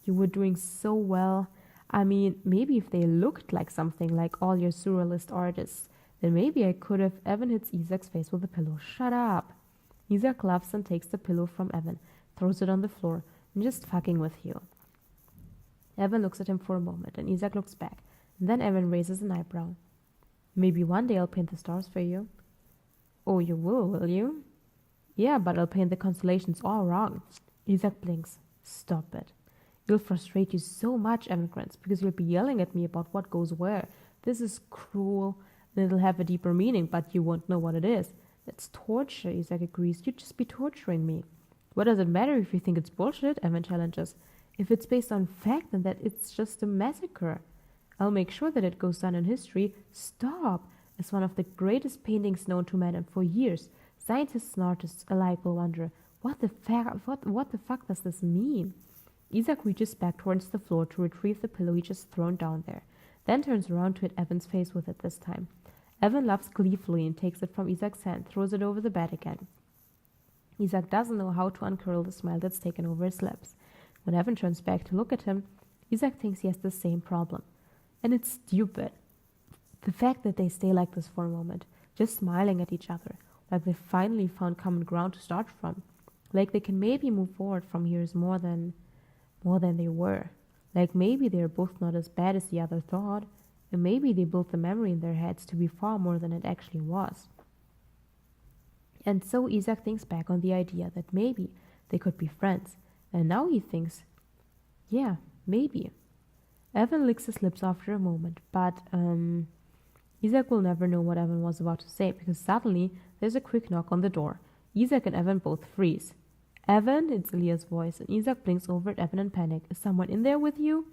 you were doing so well. I mean, maybe if they looked like something like all your surrealist artists, then maybe I could have. Evan hits Isaac's face with a pillow. Shut up. Isaac laughs and takes the pillow from Evan, throws it on the floor. I'm just fucking with you. Evan looks at him for a moment, and Isaac looks back. And then Evan raises an eyebrow. Maybe one day I'll paint the stars for you. Oh, you will you? Yeah, but I'll paint the constellations all wrong. Isaac blinks. Stop it. It'll frustrate you so much, Evan grunts, because you'll be yelling at me about what goes where. This is cruel. Then it'll have a deeper meaning, but you won't know what it is. That's torture, Isaac agrees. You'd just be torturing me. What does it matter if you think it's bullshit? Evan challenges. If it's based on fact, then that it's just a massacre. I'll make sure that it goes down in history. Stop! As one of the greatest paintings known to man, and for years, scientists and artists alike will wonder, what the fuck does this mean? Isaac reaches back towards the floor to retrieve the pillow he just thrown down there, then turns around to hit Evan's face with it this time. Evan laughs gleefully and takes it from Isaac's hand, throws it over the bed again. Isaac doesn't know how to uncurl the smile that's taken over his lips. When Evan turns back to look at him, Isaac thinks he has the same problem. And it's stupid. The fact that they stay like this for a moment, just smiling at each other, like they finally found common ground to start from, like they can maybe move forward from here is more than they were. Like maybe they're both not as bad as the other thought, and maybe they built the memory in their heads to be far more than it actually was. And so Isaac thinks back on the idea that maybe they could be friends, and now he thinks, yeah, maybe. Evan licks his lips after a moment, but Isaac will never know what Evan was about to say, because suddenly there's a quick knock on the door. Isaac and Evan both freeze. Evan, it's Elia's voice, and Isaac blinks over at Evan in panic. Is someone in there with you?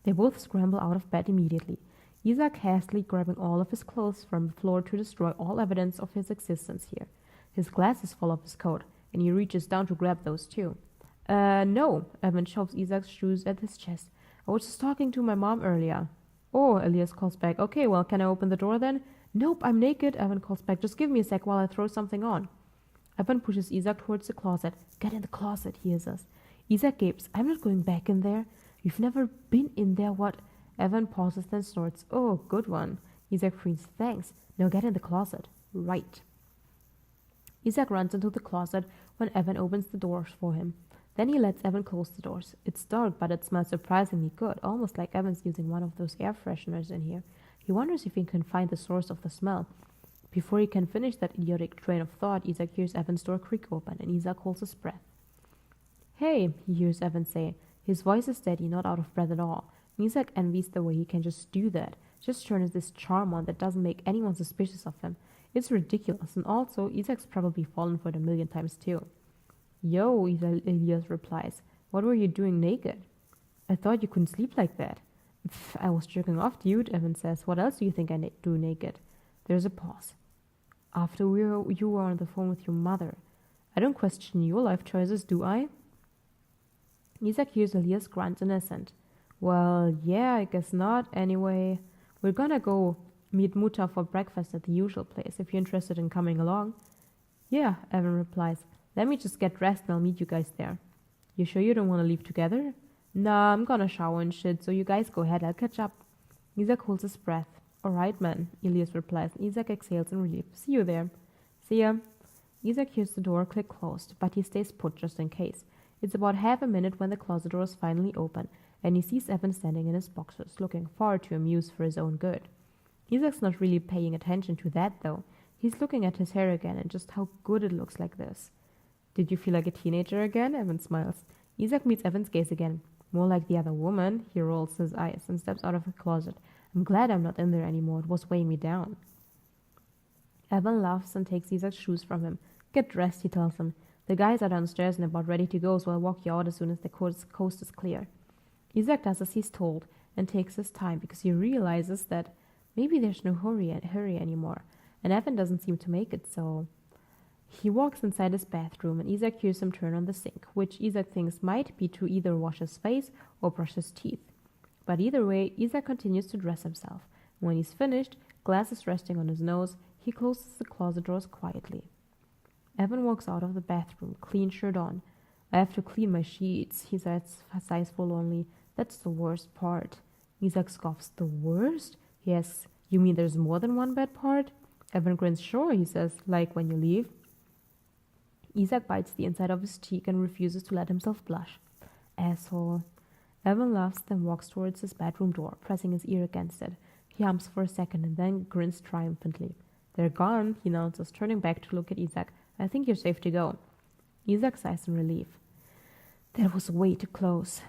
They both scramble out of bed immediately. Isaac hastily grabbing all of his clothes from the floor to destroy all evidence of his existence here. His glasses fall off his coat, and he reaches down to grab those too. No, Evan shoves Isaac's shoes at his chest. I was just talking to my mom earlier. Oh, Elias calls back. Okay, well, can I open the door then? Nope, I'm naked, Evan calls back. Just give me a sec while I throw something on. Evan pushes Isaac towards the closet. Get in the closet, he hisses. Isaac gapes. I'm not going back in there. You've never been in there, what? Evan pauses, then snorts. Oh, good one. Isaac freezes. Thanks. Now get in the closet. Right. Isaac runs into the closet when Evan opens the doors for him. Then he lets Evan close the doors. It's dark, but it smells surprisingly good, almost like Evan's using one of those air fresheners in here. He wonders if he can find the source of the smell. Before he can finish that idiotic train of thought, Isaac hears Evan's door creak open, and Isaac holds his breath. Hey, he hears Evan say. His voice is steady, not out of breath at all. And Isaac envies the way he can just do that, just turn this charm on that doesn't make anyone suspicious of him. It's ridiculous, and also, Isaac's probably fallen for it a million times too. Yo, Elias replies. What were you doing naked? I thought you couldn't sleep like that. Pff, I was jerking off, dude, Evan says. What else do you think I do naked? There's a pause. After you were on the phone with your mother. I don't question your life choices, do I? Isaac hears Elias grunt in assent. Well, yeah, I guess not. Anyway, we're gonna go meet Muta for breakfast at the usual place, if you're interested in coming along. Yeah, Evan replies. Let me just get dressed and I'll meet you guys there. You sure you don't want to leave together? Nah, I'm gonna shower and shit, so you guys go ahead, I'll catch up. Isaac holds his breath. Alright, man, Elias replies, and Isaac exhales in relief. See you there. See ya. Isaac hears the door click closed, but he stays put just in case. It's about half a minute when the closet door is finally open, and he sees Evan standing in his boxers, looking far too amused for his own good. Isaac's not really paying attention to that, though. He's looking at his hair again and just how good it looks like this. Did you feel like a teenager again? Evan smiles. Isaac meets Evan's gaze again. More like the other woman. He rolls his eyes and steps out of the closet. I'm glad I'm not in there anymore. It was weighing me down. Evan laughs and takes Isaac's shoes from him. Get dressed, he tells him. The guys are downstairs and about ready to go, so I'll walk you out as soon as the coast is clear. Isaac does as he's told and takes his time because he realizes that maybe there's no hurry anymore, and Evan doesn't seem to make it, so He walks inside his bathroom and Isak hears him turn on the sink, which Isak thinks might be to either wash his face or brush his teeth. But either way, Isak continues to dress himself. When he's finished, glasses resting on his nose, he closes the closet doors quietly. Evan walks out of the bathroom, clean shirt on. I have to clean my sheets, he sighs forlornly. That's the worst part. Isak scoffs. The worst? He asks, you mean there's more than one bad part? Evan grins. Sure, he says, like when you leave. Isak bites the inside of his cheek and refuses to let himself blush. Asshole. Evan laughs, then walks towards his bedroom door, pressing his ear against it. He hums for a second and then grins triumphantly. They're gone, he announces, turning back to look at Isak. I think you're safe to go. Isak sighs in relief. That was way too close.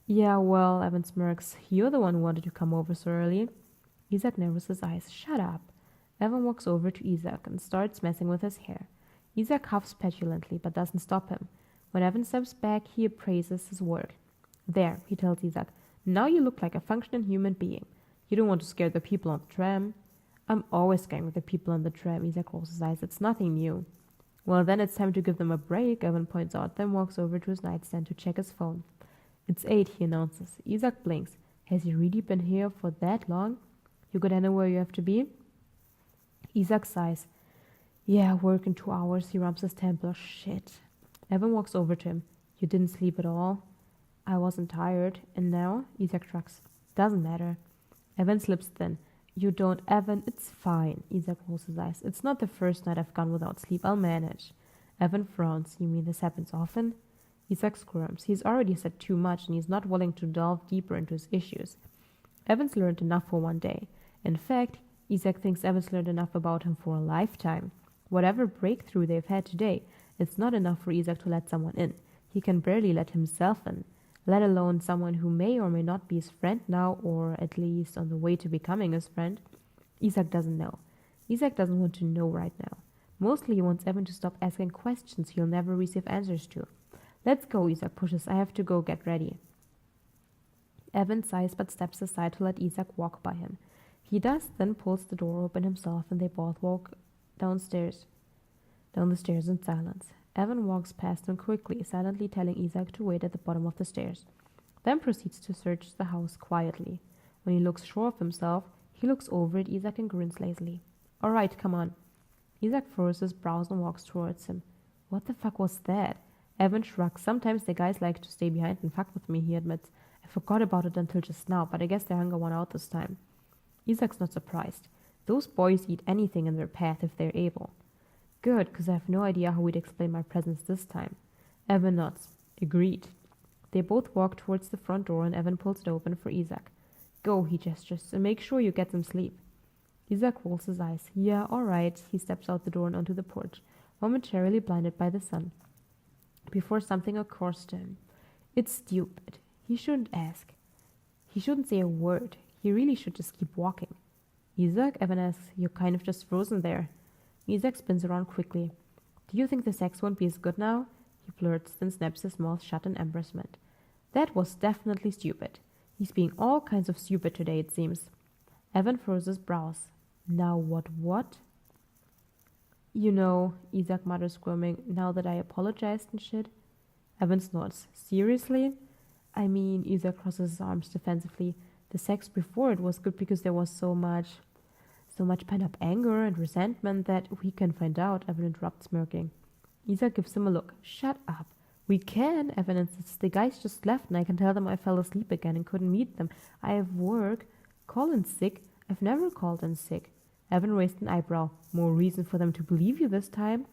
Yeah, well, Evan smirks. You're the one who wanted to come over so early. Isak narrows his eyes. Shut up. Evan walks over to Isak and starts messing with his hair. Isak huffs petulantly, but doesn't stop him. When Evan steps back, he appraises his work. There, he tells Isak. Now you look like a functioning human being. You don't want to scare the people on the tram. I'm always scaring the people on the tram, Isak rolls his eyes. It's nothing new. Well, then it's time to give them a break, Evan points out, then walks over to his nightstand to check his phone. It's 8, he announces. Isak blinks. Has he really been here for that long? You got anywhere you have to be? Isak sighs. Yeah, work in 2 hours, he rubs his temple. Shit. Evan walks over to him. You didn't sleep at all? I wasn't tired. And now? Isak shrugs. Doesn't matter. Evan slips thin. You don't, Evan. It's fine. Isak rolls his eyes. It's not the first night I've gone without sleep. I'll manage. Evan frowns. You mean this happens often? Isak squirms. He's already said too much and he's not willing to delve deeper into his issues. Evan's learned enough for one day. In fact, Isak thinks Evan's learned enough about him for a lifetime. Whatever breakthrough they've had today, it's not enough for Isak to let someone in. He can barely let himself in, let alone someone who may or may not be his friend now, or at least on the way to becoming his friend. Isak doesn't know. Isak doesn't want to know right now. Mostly he wants Evan to stop asking questions he'll never receive answers to. Let's go, Isak pushes. I have to go get ready. Evan sighs but steps aside to let Isak walk by him. He does, then pulls the door open himself and they both walk down the stairs in silence. Evan walks past him quickly, silently telling Isak to wait at the bottom of the stairs, then proceeds to search the house quietly. When he looks sure of himself, he looks over at Isak and grins lazily. All right, come on. Isak furrows his brows and walks towards him. What the fuck was that? Evan shrugs. Sometimes the guys like to stay behind and fuck with me, he admits. I forgot about it until just now, but I guess they hung one out this time. Isak's not surprised. Those boys eat anything in their path if they're able. Good, because I have no idea how we'd explain my presence this time. Evan nods. Agreed. They both walk towards the front door and Evan pulls it open for Isak. Go, he gestures, and make sure you get some sleep. Isak rolls his eyes. Yeah, all right. He steps out the door and onto the porch, momentarily blinded by the sun, before something occurs to him. It's stupid. He shouldn't ask. He shouldn't say a word. He really should just keep walking. Isak, Evan asks, you're kind of just frozen there. Isak spins around quickly. Do you think the sex won't be as good now? He blurts, then snaps his mouth shut in embarrassment. That was definitely stupid. He's being all kinds of stupid today, it seems. Evan furrows his brows. Now what? You know, Isak mutters, squirming, now that I apologized and shit. Evan snorts. Seriously? I mean, Isak crosses his arms defensively. The sex before it was good because there was so much pent-up anger and resentment that we can find out, Evan interrupts, smirking. Isak gives him a look. Shut up. We can, Evan insists. The guys just left and I can tell them I fell asleep again and couldn't meet them. I have work. Call in sick? I've never called in sick. Evan raised an eyebrow. More reason for them to believe you this time?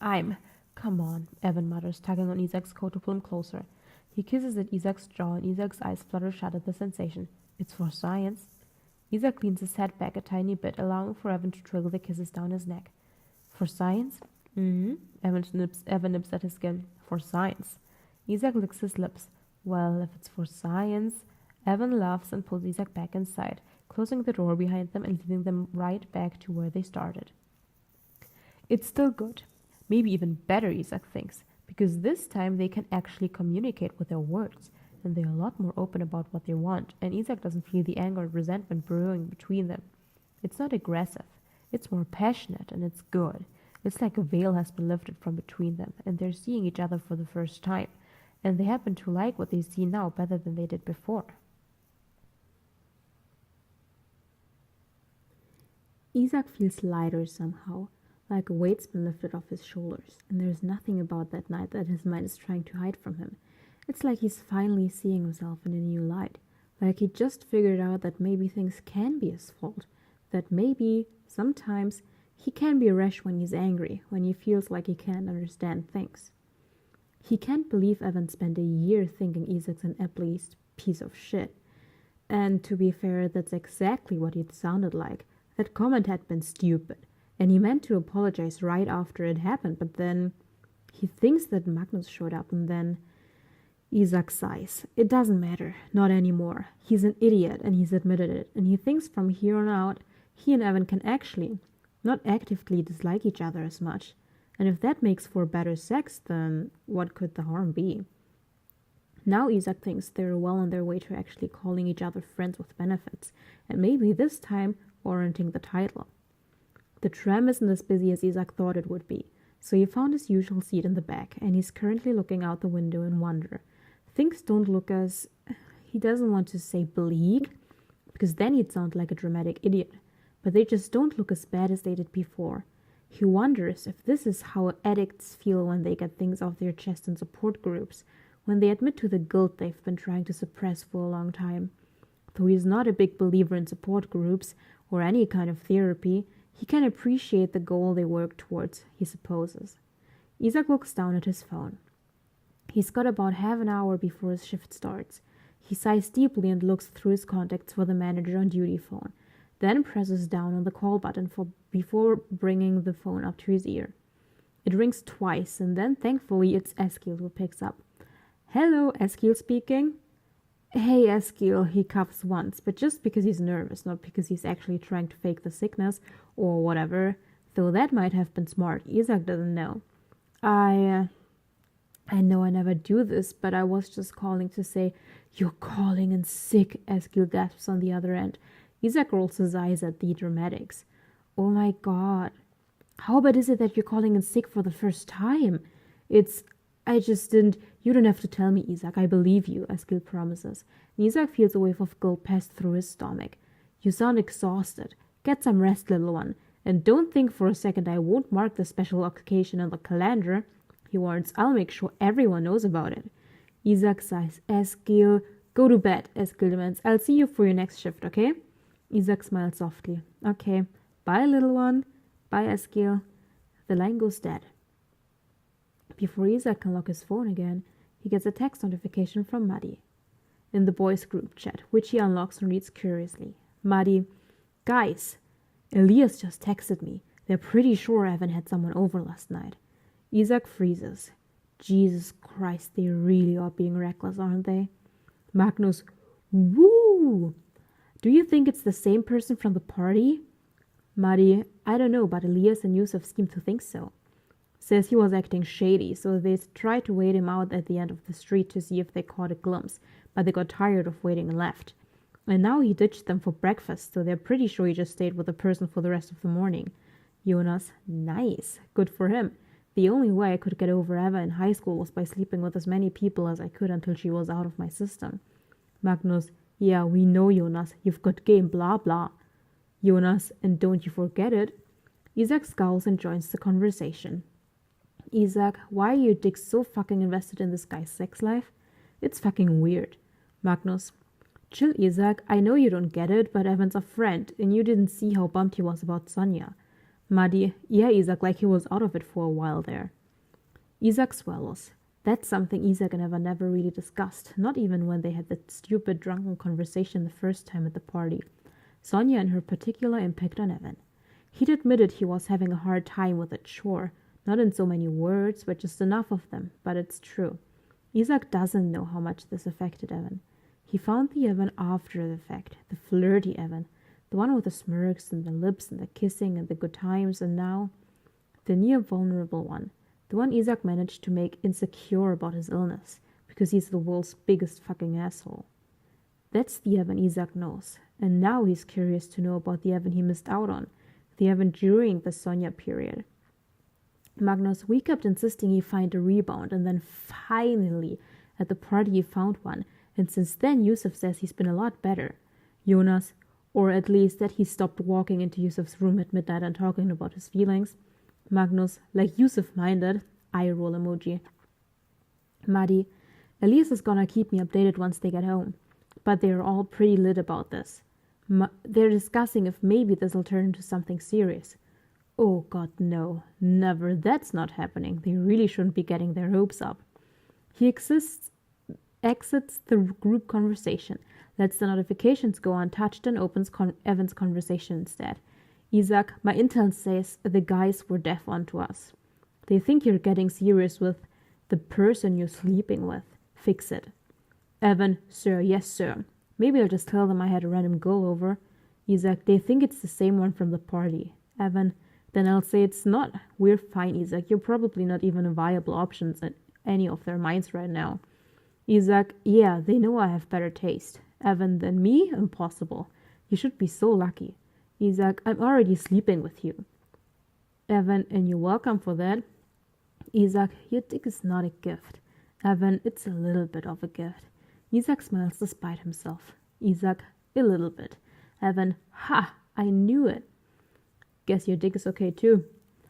Come on, Evan mutters, tugging on Isak's coat to pull him closer. He kisses at Isak's jaw and Isak's eyes flutter shut at the sensation. It's for science. Isak leans his head back a tiny bit, allowing for Evan to trickle the kisses down his neck. For science? Mm-hmm. Evan nips at his skin. For science. Isak licks his lips. Well, if it's for science... Evan laughs and pulls Isak back inside, closing the door behind them and leading them right back to where they started. It's still good. Maybe even better, Isak thinks, because this time they can actually communicate with their words, and they're a lot more open about what they want, and Isak doesn't feel the anger and resentment brewing between them. It's not aggressive. It's more passionate, and it's good. It's like a veil has been lifted from between them, and they're seeing each other for the first time, and they happen to like what they see now better than they did before. Isak feels lighter somehow, like a weight's been lifted off his shoulders, and there's nothing about that night that his mind is trying to hide from him. It's like he's finally seeing himself in a new light, like he just figured out that maybe things can be his fault, that maybe, sometimes, he can be rash when he's angry, when he feels like he can't understand things. He can't believe Evan spent a year thinking Isak's an ableist piece of shit. And to be fair, that's exactly what it sounded like. That comment had been stupid, and he meant to apologize right after it happened, but then he thinks that Magnus showed up, and then Isak sighs. It doesn't matter, not anymore. He's an idiot, and he's admitted it, and he thinks from here on out, he and Evan can actually not actively dislike each other as much. And if that makes for better sex, then what could the harm be? Now Isak thinks they're well on their way to actually calling each other friends with benefits, and maybe this time warranting the title. The tram isn't as busy as Isak thought it would be, so he found his usual seat in the back, and he's currently looking out the window in wonder. Things don't look as... he doesn't want to say bleak, because then he'd sound like a dramatic idiot, but they just don't look as bad as they did before. He wonders if this is how addicts feel when they get things off their chest in support groups, when they admit to the guilt they've been trying to suppress for a long time. Though he's not a big believer in support groups or any kind of therapy, he can appreciate the goal they work towards, he supposes. Isak looks down at his phone. He's got about half an hour before his shift starts. He sighs deeply and looks through his contacts for the manager on duty phone, then presses down on the call button before bringing the phone up to his ear. It rings twice, and then thankfully it's Eskil who picks up. "Hello, Eskil speaking." "Hey, Eskil," he coughs once, but just because he's nervous, not because he's actually trying to fake the sickness or whatever, though that might have been smart. Isak doesn't know. I know I never do this, but I was just calling to say..." "You're calling in sick," Eskil gasps on the other end. Isak rolls his eyes at the dramatics. "Oh my god. How bad is it that you're calling in sick for the first time?" I just didn't... "You don't have to tell me, Isak. I believe you," Eskil promises. And Isak feels a wave of guilt pass through his stomach. "You sound exhausted. Get some rest, little one. And don't think for a second I won't mark the special occasion in the calendar," he warns. "I'll make sure everyone knows about it." Isak sighs. "Eskil..." "Go to bed," Eskil demands. "I'll see you for your next shift, okay?" Isak smiles softly. "Okay. Bye, little one." "Bye, Eskil." The line goes dead. Before Isak can lock his phone again, he gets a text notification from Maddie in the boys' group chat, which he unlocks and reads curiously. Maddie: "Guys, Elias just texted me. They're pretty sure Evan had someone over last night." Isak freezes. Jesus Christ, they really are being reckless, aren't they? Magnus: "Woo! Do you think it's the same person from the party?" Maddie: "I don't know, but Elias and Yusuf seem to think so. Says he was acting shady, so they tried to wait him out at the end of the street to see if they caught a glimpse, but they got tired of waiting and left. And now he ditched them for breakfast, so they're pretty sure he just stayed with the person for the rest of the morning." Jonas: "Nice. Good for him. The only way I could get over Eva in high school was by sleeping with as many people as I could until she was out of my system." Magnus: "Yeah, we know, Jonas. You've got game, blah blah." Jonas: "And don't you forget it." Isak scowls and joins the conversation. Isak: "Why are you dicks so fucking invested in this guy's sex life? It's fucking weird." Magnus: "Chill, Isak. I know you don't get it, but Evan's a friend, and you didn't see how bummed he was about Sonia." Maddie: "Yeah, Isak, like he was out of it for a while there." Isak swallows. That's something Isak and Evan never really discussed, not even when they had that stupid drunken conversation the first time at the party. Sonia and her particular impact on Evan. He'd admitted he was having a hard time with that chore, not in so many words, but just enough of them, but it's true. Isak doesn't know how much this affected Evan. He found the Evan after the fact, the flirty Evan, the one with the smirks and the lips and the kissing and the good times, and now the near vulnerable one, the one Isak managed to make insecure about his illness, because he's the world's biggest fucking asshole. That's the Evan Isak knows, and now he's curious to know about the Evan he missed out on, the Evan during the Sonia period. Magnus, we kept insisting he find a rebound, and then finally, at the party he found one, and since then Yusuf says he's been a lot better. Jonas, or at least that he stopped walking into Yusuf's room at midnight and talking about his feelings. Magnus, like Yusuf minded, eye roll emoji. Maddie, Elise is gonna keep me updated once they get home, but they're all pretty lit about this. They're discussing if maybe this'll turn into something serious. Oh God, no, never, that's not happening. They really shouldn't be getting their hopes up. He exits the group conversation, lets the notifications go untouched, and opens Evan's conversation instead. Isak, my intel says the guys were deaf onto us. They think you're getting serious with the person you're sleeping with. Fix it. Evan, sir, yes, sir. Maybe I'll just tell them I had a random girl over. Isak, they think it's the same one from the party. Evan, then I'll say it's not. We're fine, Isak. You're probably not even a viable option in any of their minds right now. Isak, yeah, they know I have better taste. Evan, than me? Impossible. You should be so lucky. Isak, I'm already sleeping with you. Evan, and you're welcome for that. Isak, your dick is not a gift. Evan, it's a little bit of a gift. Isak smiles despite himself. Isak, a little bit. Evan, ha, I knew it. Guess your dick is okay too.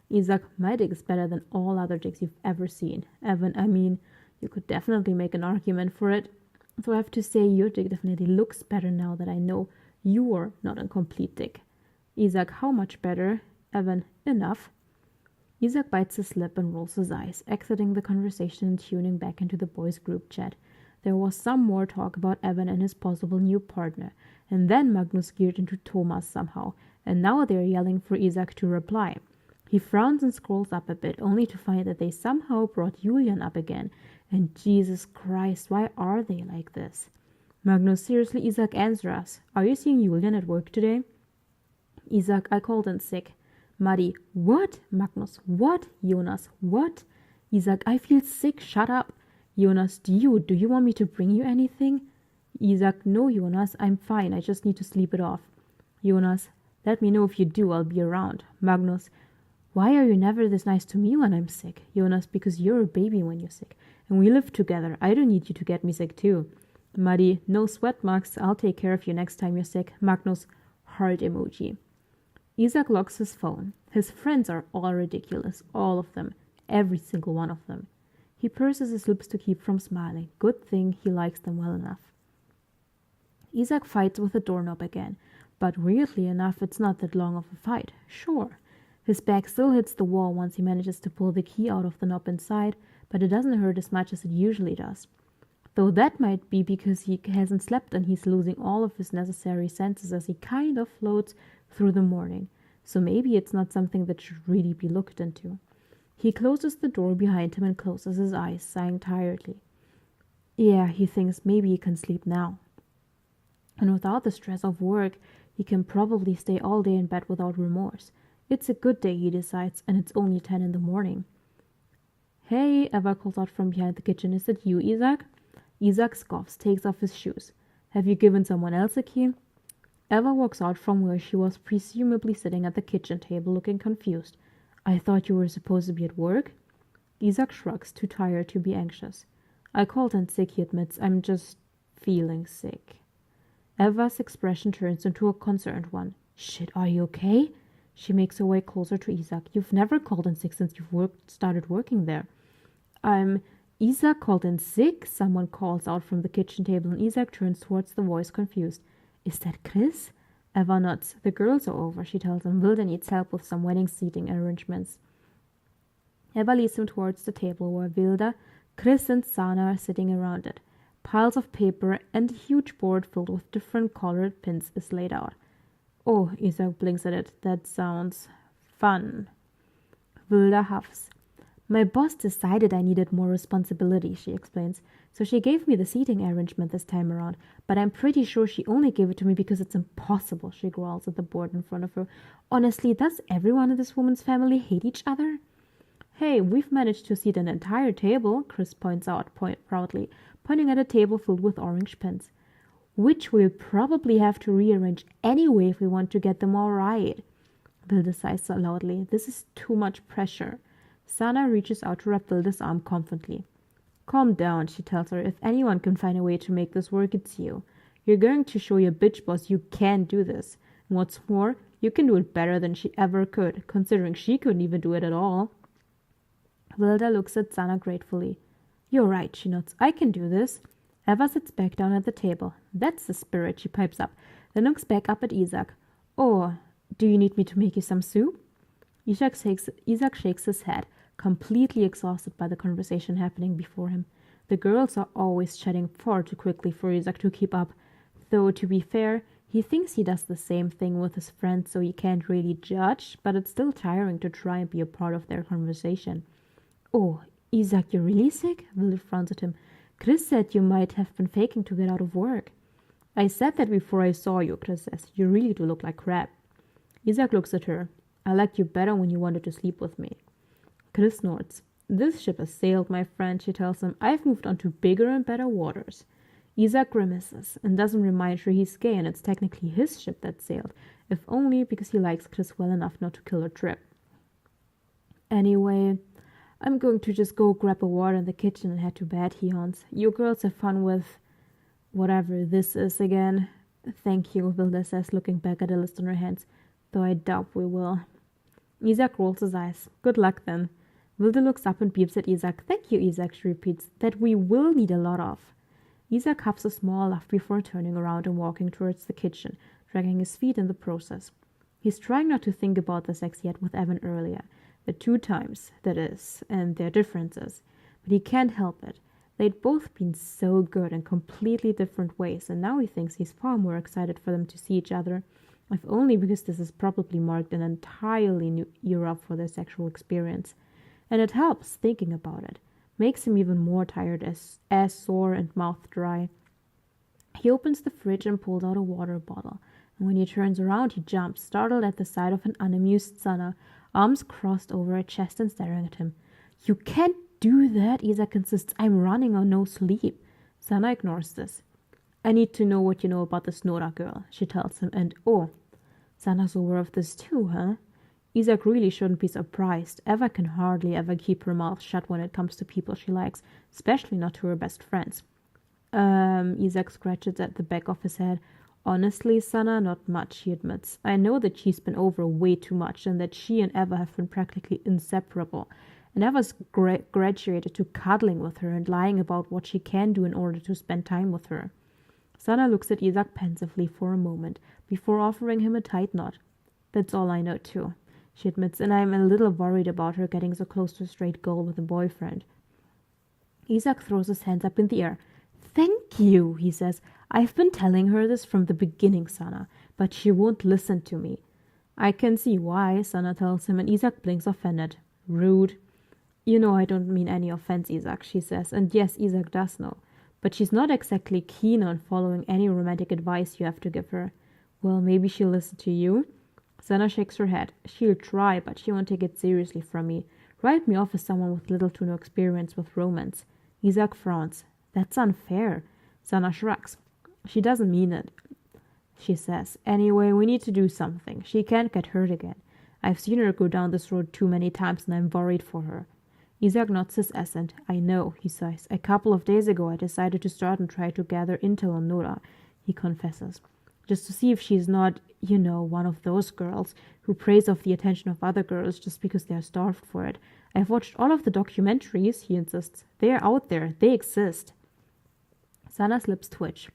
Isak, my dick is better than all other dicks you've ever seen. Evan, I mean, you could definitely make an argument for it. So I have to say your dick definitely looks better now that I know you're not a complete dick. Isak, how much better? Evan, enough. Isak bites his lip and rolls his eyes, exiting the conversation and tuning back into the boys' group chat. There was some more talk about Evan and his possible new partner, and then Magnus geared into Thomas somehow, and now they're yelling for Isak to reply. He frowns and scrolls up a bit, only to find that they somehow brought Julian up again. And Jesus Christ, why are they like this? Magnus, seriously, Isak, answer us. Are you seeing Julian at work today? Isak, I called in sick. Maddie, what? Magnus, what? Jonas, what? Isak, I feel sick, shut up. Jonas, do you want me to bring you anything? Isak, no, Jonas, I'm fine, I just need to sleep it off. Jonas, let me know if you do, I'll be around. Magnus, why are you never this nice to me when I'm sick? Jonas, because you're a baby when you're sick, and we live together. I don't need you to get me sick too. Maddie, no sweat, Max, I'll take care of you next time you're sick. Magnus, heart emoji. Isak locks his phone. His friends are all ridiculous, all of them, every single one of them. He purses his lips to keep from smiling. Good thing he likes them well enough. Isak fights with the doorknob again, but weirdly enough it's not that long of a fight. Sure. His back still hits the wall once he manages to pull the key out of the knob inside, but it doesn't hurt as much as it usually does. Though that might be because he hasn't slept and he's losing all of his necessary senses as he kind of floats through the morning. So maybe it's not something that should really be looked into. He closes the door behind him and closes his eyes, sighing tiredly. Yeah, he thinks maybe he can sleep now. And without the stress of work, he can probably stay all day in bed without remorse. It's a good day, he decides, and it's only 10 in the morning. Hey, Eva calls out from behind the kitchen. Is it you, Isak? Isak scoffs, takes off his shoes. Have you given someone else a key? Eva walks out from where she was presumably sitting at the kitchen table, looking confused. I thought you were supposed to be at work? Isak shrugs, too tired to be anxious. I called in sick, he admits. I'm just feeling sick. Eva's expression turns into a concerned one. Shit, are you okay? She makes her way closer to Isak. You've never called in sick since you've started working there. Isak called in sick? Someone calls out from the kitchen table and Isak turns towards the voice, confused. Is that Chris? Eva nods. The girls are over, she tells him. Wilda needs help with some wedding seating arrangements. Eva leads him towards the table where Wilda, Chris and Sana are sitting around it. Piles of paper and a huge board filled with different colored pins is laid out. Oh, Isak blinks at it. That sounds fun. Wilda huffs. My boss decided I needed more responsibility, she explains, so she gave me the seating arrangement this time around, but I'm pretty sure she only gave it to me because it's impossible, she growls at the board in front of her. Honestly, does everyone in this woman's family hate each other? Hey, we've managed to seat an entire table, Chris points out proudly, pointing at a table filled with orange pins, which we'll probably have to rearrange anyway if we want to get them all right. Wilda sighs so loudly. This is too much pressure. Sana reaches out to wrap Vilda's arm confidently. Calm down, she tells her. If anyone can find a way to make this work, it's you. You're going to show your bitch boss you can do this. And what's more, you can do it better than she ever could, considering she couldn't even do it at all. Vilda looks at Sana gratefully. You're right, she nods. I can do this. Eva sits back down at the table. That's the spirit, she pipes up, then looks back up at Isak. Oh, do you need me to make you some soup? Isak shakes his head, completely exhausted by the conversation happening before him. The girls are always chatting far too quickly for Isak to keep up, though to be fair, he thinks he does the same thing with his friends, so he can't really judge, but it's still tiring to try and be a part of their conversation. Oh, Isak, you're really sick? Vilda frowns at him. Chris said you might have been faking to get out of work. I said that before I saw you, Chris says. You really do look like crap. Isak looks at her. I liked you better when you wanted to sleep with me. Chris nods. This ship has sailed, my friend, she tells him. I've moved on to bigger and better waters. Isak grimaces and doesn't remind her he's gay and it's technically his ship that sailed, if only because he likes Chris well enough not to kill her trip. Anyway, I'm going to just go grab a water in the kitchen and head to bed, he yawns. You girls have fun with whatever this is again. Thank you, Vilda says, looking back at a list on her hands, though I doubt we will. Isak rolls his eyes. Good luck then. Vilda looks up and beeps at Isak. Thank you, Isak, she repeats, that we will need a lot of. Isak huffs a small laugh before turning around and walking towards the kitchen, dragging his feet in the process. He's trying not to think about the sex he had with Evan earlier, the 2 times, that is, and their differences, but he can't help it. They'd both been so good in completely different ways, and now he thinks he's far more excited for them to see each other, if only because this has probably marked an entirely new era for their sexual experience. And it helps, thinking about it. Makes him even more tired, as sore and mouth dry. He opens the fridge and pulls out a water bottle, and when he turns around he jumps, startled at the sight of an unamused Sana, arms crossed over her chest and staring at him. You can't do that, Isak insists. I'm running on no sleep. Sana ignores this. I need to know what you know about this Nora girl, she tells him, and oh, Sana's aware of this too, huh? Isak really shouldn't be surprised. Eva can hardly ever keep her mouth shut when it comes to people she likes, especially not to her best friends. Isak scratches at the back of his head. Honestly, Sana, not much, he admits. I know that she's been over way too much and that she and Eva have been practically inseparable. And Eva's graduated to cuddling with her and lying about what she can do in order to spend time with her. Sana looks at Isak pensively for a moment before offering him a tight nod. That's all I know too, she admits, and I'm a little worried about her getting so close to a straight girl with a boyfriend. Isak throws his hands up in the air. Thank you, he says. I've been telling her this from the beginning, Sana, but she won't listen to me. I can see why, Sana tells him, and Isak blinks offended. Rude. You know I don't mean any offense, Isak, she says, and yes, Isak does know. But she's not exactly keen on following any romantic advice you have to give her. Well, maybe she'll listen to you. Sana shakes her head. She'll try, but she won't take it seriously from me. Write me off as someone with little to no experience with romance. Isak frowns. That's unfair. Sana shrugs. She doesn't mean it, she says. Anyway, we need to do something. She can't get hurt again. I've seen her go down this road too many times and I'm worried for her. Isak nods his assent. I know, he sighs. A couple of days ago I decided to start and try to gather intel on Nora, he confesses. Just to see if she's not, one of those girls who preys off the attention of other girls just because they're starved for it. I've watched all of the documentaries, he insists. They're out there. They exist. Sana's lips twitch.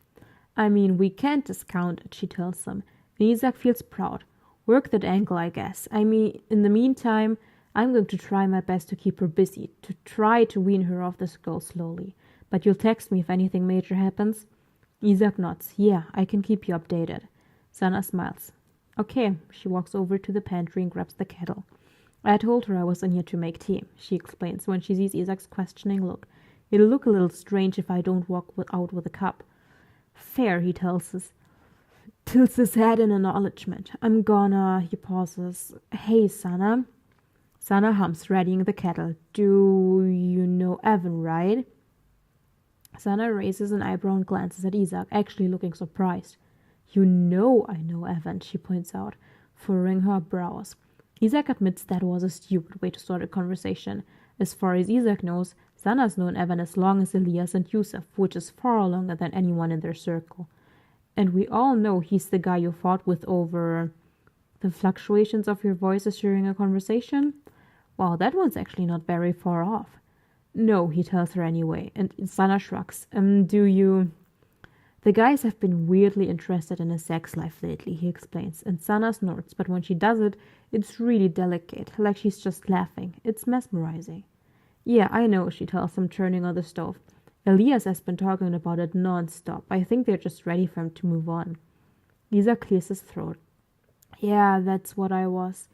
I mean, we can't discount it, she tells him. And Isak feels proud. Work that angle, I guess. I mean, in the meantime, I'm going to try my best to keep her busy, to try to wean her off this girl slowly. But you'll text me if anything major happens? Isak nods. Yeah, I can keep you updated. Sana smiles. Okay, she walks over to the pantry and grabs the kettle. I told her I was in here to make tea, she explains when she sees Isak's questioning look. It'll look a little strange if I don't walk out with a cup. Fair, he tilts his head in acknowledgement. I'm gonna, he pauses. Hey, Sana. Sana hums, readying the kettle. Do you know Evan, right? Sana raises an eyebrow and glances at Isak, actually looking surprised. You know I know Evan, she points out, furrowing her brows. Isak admits that was a stupid way to start a conversation. As far as Isak knows, Sana's known Evan as long as Elias and Yusuf, which is far longer than anyone in their circle. And we all know he's the guy you fought with over the fluctuations of your voices during a conversation. Well, that one's actually not very far off. No, he tells her anyway, and Sana shrugs. Do you... The guys have been weirdly interested in his sex life lately, he explains, and Sana snorts, but when she does it, it's really delicate, like she's just laughing. It's mesmerizing. Yeah, I know, she tells him, turning on the stove. Elias has been talking about it non-stop. I think they're just ready for him to move on. Lisa clears his throat. Yeah, that's what I was.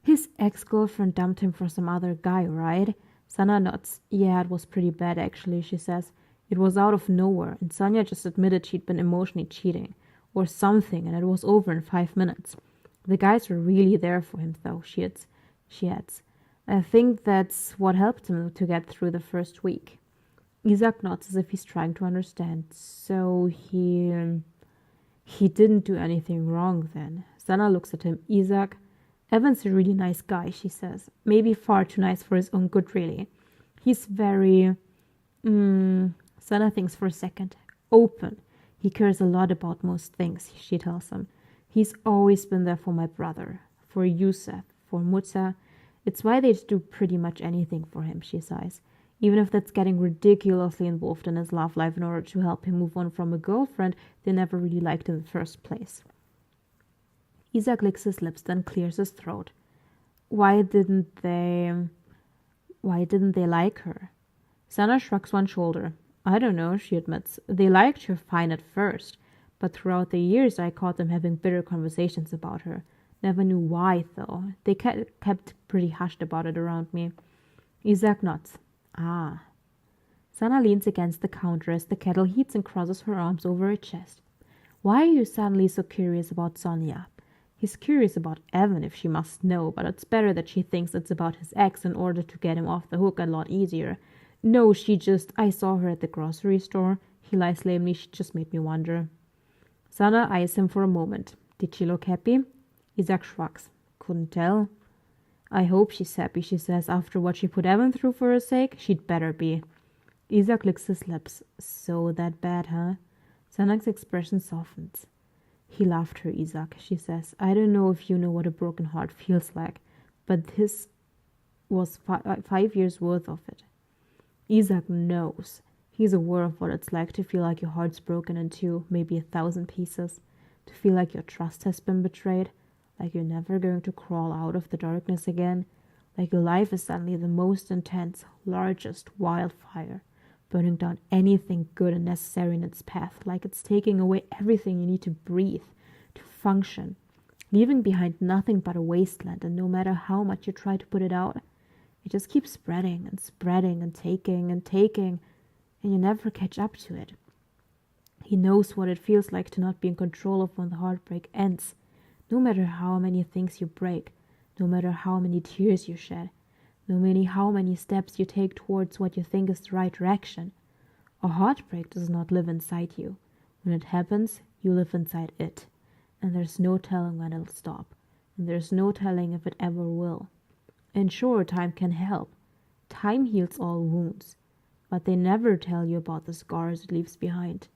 His ex-girlfriend dumped him for some other guy, right? Sana nods. Yeah, it was pretty bad actually, she says. It was out of nowhere, and Sonia just admitted she'd been emotionally cheating. Or something, and it was over in 5 minutes. The guys were really there for him, though, she adds. I think that's what helped him to get through the first week. Isak nods as if he's trying to understand. So he didn't do anything wrong then. Sana looks at him. Isak, Evan's a really nice guy, she says. Maybe far too nice for his own good, really. He's very... Sana thinks for a second. Open. He cares a lot about most things, she tells him. He's always been there for my brother, for Yusuf, for Musa. It's why they'd do pretty much anything for him, she sighs. Even if that's getting ridiculously involved in his love life in order to help him move on from a girlfriend they never really liked in the first place. Isak licks his lips, then clears his throat. Why didn't they like her? Sana shrugs one shoulder. I don't know, she admits. They liked her fine at first, but throughout the years I caught them having bitter conversations about her. Never knew why, though. They kept pretty hushed about it around me. Isak nods. Ah. Sana leans against the counter as the kettle heats and crosses her arms over her chest. Why are you suddenly so curious about Sonia? He's curious about Evan, if she must know, but it's better that she thinks it's about his ex in order to get him off the hook a lot easier. No, I saw her at the grocery store. He lies lamely. She just made me wonder. Sana eyes him for a moment. Did she look happy? Isak shrugs. Couldn't tell. I hope she's happy, she says. After what she put Evan through for her sake, she'd better be. Isak licks his lips. So that bad, huh? Sana's expression softens. He loved her, Isak, she says. I don't know if you know what a broken heart feels like, but this was 5 years worth of it. Isak knows. He's aware of what it's like to feel like your heart's broken in two, maybe 1,000 pieces, to feel like your trust has been betrayed, like you're never going to crawl out of the darkness again, like your life is suddenly the most intense, largest wildfire, burning down anything good and necessary in its path, like it's taking away everything you need to breathe, to function, leaving behind nothing but a wasteland, and no matter how much you try to put it out, it just keeps spreading and taking, and you never catch up to it. He knows what it feels like to not be in control of when the heartbreak ends, no matter how many things you break, no matter how many tears you shed, no matter how many steps you take towards what you think is the right direction. A heartbreak does not live inside you. When it happens, you live inside it, and there's no telling when it'll stop, and there's no telling if it ever will. And sure, time can help. Time heals all wounds, but they never tell you about the scars it leaves behind.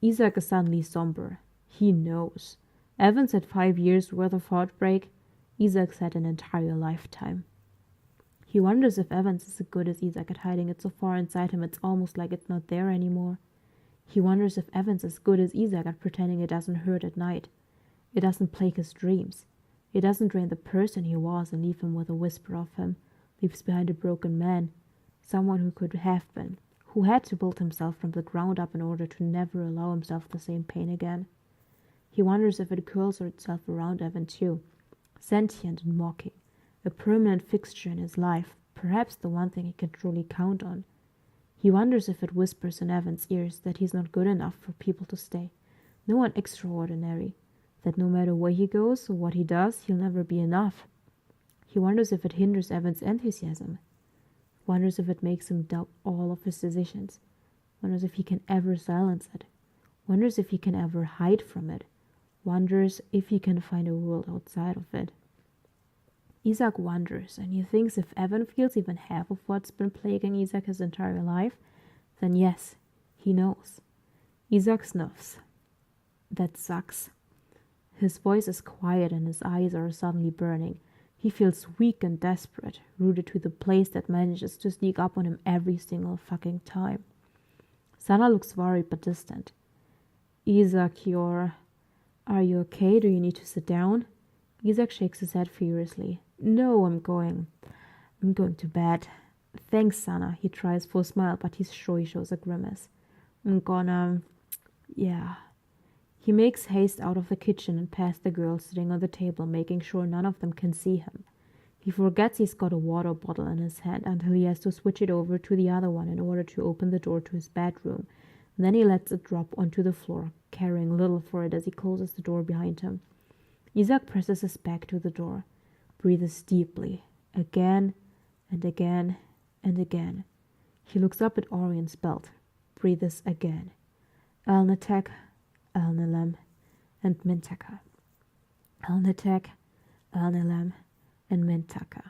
Isak is suddenly somber. He knows. Evan said 5 years worth of heartbreak. Isak said an entire lifetime. He wonders if Evan's is as good as Isak at hiding it so far inside him it's almost like it's not there anymore. He wonders if Evan's as good as Isak at pretending it doesn't hurt at night. It doesn't plague his dreams. It doesn't drain the person he was and leave him with a whisper of him. Leaves behind a broken man. Someone who could have been. Who had to build himself from the ground up in order to never allow himself the same pain again. He wonders if it curls itself around Evan too. Sentient and mocking. A permanent fixture in his life. Perhaps the one thing he can truly count on. He wonders if it whispers in Evan's ears that he's not good enough for people to stay. No one extraordinary. That no matter where he goes or what he does, he'll never be enough. He wonders if it hinders Evan's enthusiasm. Wonders if it makes him doubt all of his decisions. Wonders if he can ever silence it. Wonders if he can ever hide from it. Wonders if he can find a world outside of it. Isak wonders, and he thinks if Evan feels even half of what's been plaguing Isak his entire life, then yes, he knows. Isak snuffs. That sucks. His voice is quiet and his eyes are suddenly burning. He feels weak and desperate, rooted to the place that manages to sneak up on him every single fucking time. Sana looks worried but distant. Isak, are you okay? Do you need to sit down? Isak shakes his head furiously. No, I'm going to bed. Thanks, Sana. He tries for a smile, but he's sure he shows a grimace. Yeah. He makes haste out of the kitchen and past the girls sitting on the table, making sure none of them can see him. He forgets he's got a water bottle in his hand until he has to switch it over to the other one in order to open the door to his bedroom. And then he lets it drop onto the floor, caring little for it as he closes the door behind him. Isak presses his back to the door, breathes deeply, again and again and again. He looks up at Orion's belt, breathes again. Elnatek, Elnilem, and Mintaka. Elnatek, Elnilem, and Mintaka.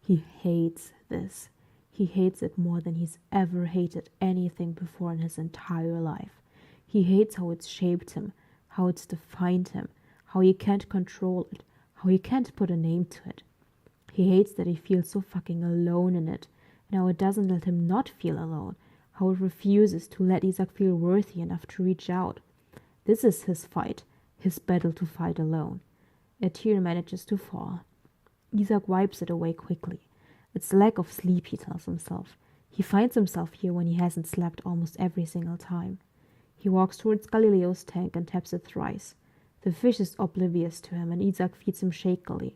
He hates this. He hates it more than he's ever hated anything before in his entire life. He hates how it's shaped him, how it's defined him, how he can't control it, how he can't put a name to it. He hates that he feels so fucking alone in it, and how it doesn't let him not feel alone, how it refuses to let Isak feel worthy enough to reach out. This is his fight, his battle to fight alone. A tear manages to fall. Isak wipes it away quickly. It's the lack of sleep, he tells himself. He finds himself here when he hasn't slept almost every single time. He walks towards Galileo's tank and taps it thrice. The fish is oblivious to him, and Isak feeds him shakily.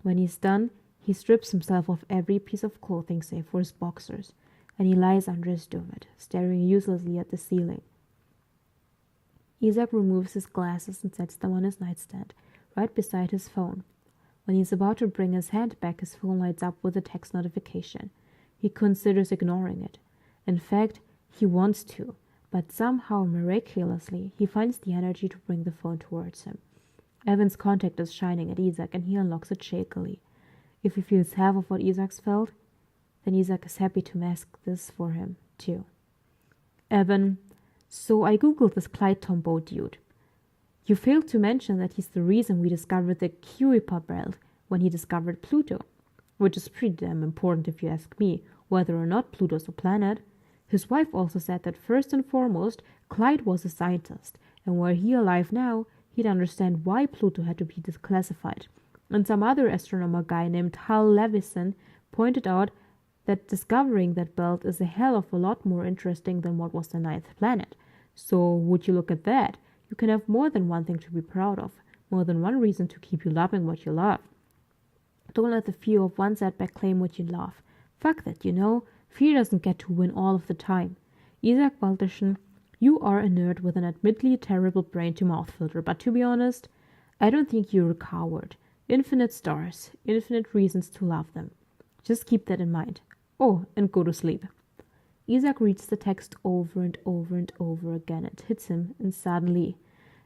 When he's done, he strips himself of every piece of clothing save for his boxers, and he lies under his duvet, staring uselessly at the ceiling. Isak removes his glasses and sets them on his nightstand, right beside his phone. When he's about to bring his hand back, his phone lights up with a text notification. He considers ignoring it. In fact, he wants to, but somehow, miraculously, he finds the energy to bring the phone towards him. Evan's contact is shining at Isak, and he unlocks it shakily. If he feels half of what Isak's felt, then Isak is happy to mask this for him, too. Evan, so I googled this Clyde Tombaugh dude. You failed to mention that he's the reason we discovered the Kuiper belt when he discovered Pluto, which is pretty damn important if you ask me, whether or not Pluto's a planet. His wife also said that first and foremost, Clyde was a scientist, and were he alive now, he'd understand why Pluto had to be declassified. And some other astronomer guy named Hal Levison pointed out that discovering that belt is a hell of a lot more interesting than what was the ninth planet. So would you look at that? You can have more than one thing to be proud of, more than one reason to keep you loving what you love. Don't let the fear of one setback claim what you love. Fuck that, you know? Fear doesn't get to win all of the time. Isak Balderson, you are a nerd with an admittedly terrible brain-to-mouth filter, but to be honest, I don't think you're a coward. Infinite stars, infinite reasons to love them. Just keep that in mind. Oh, and go to sleep. Isak reads the text over and over and over again. It hits him, and suddenly,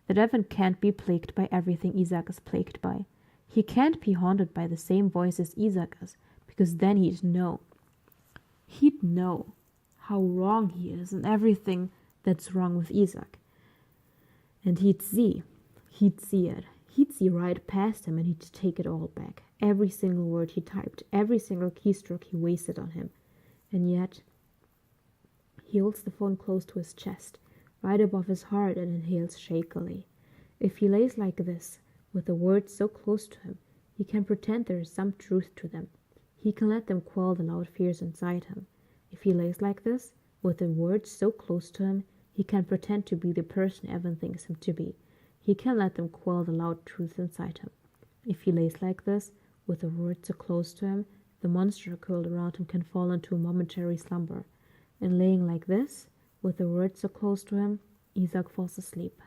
that Evan can't be plagued by everything Isak is plagued by. He can't be haunted by the same voices Isak is, because then he'd know. He'd know how wrong he is and everything that's wrong with Isak. And he'd see it. He'd see right past him, and he'd take it all back. Every single word he typed, every single keystroke he wasted on him. And yet, he holds the phone close to his chest, right above his heart, and inhales shakily. If he lays like this, with the words so close to him, he can pretend there is some truth to them. He can let them quell the loud fears inside him. If he lays like this, with the words so close to him, he can pretend to be the person Evan thinks him to be. He can let them quell the loud truth inside him. If he lays like this, with the words so close to him, the monster curled around him can fall into a momentary slumber. And laying like this, with the words so close to him, Isak falls asleep.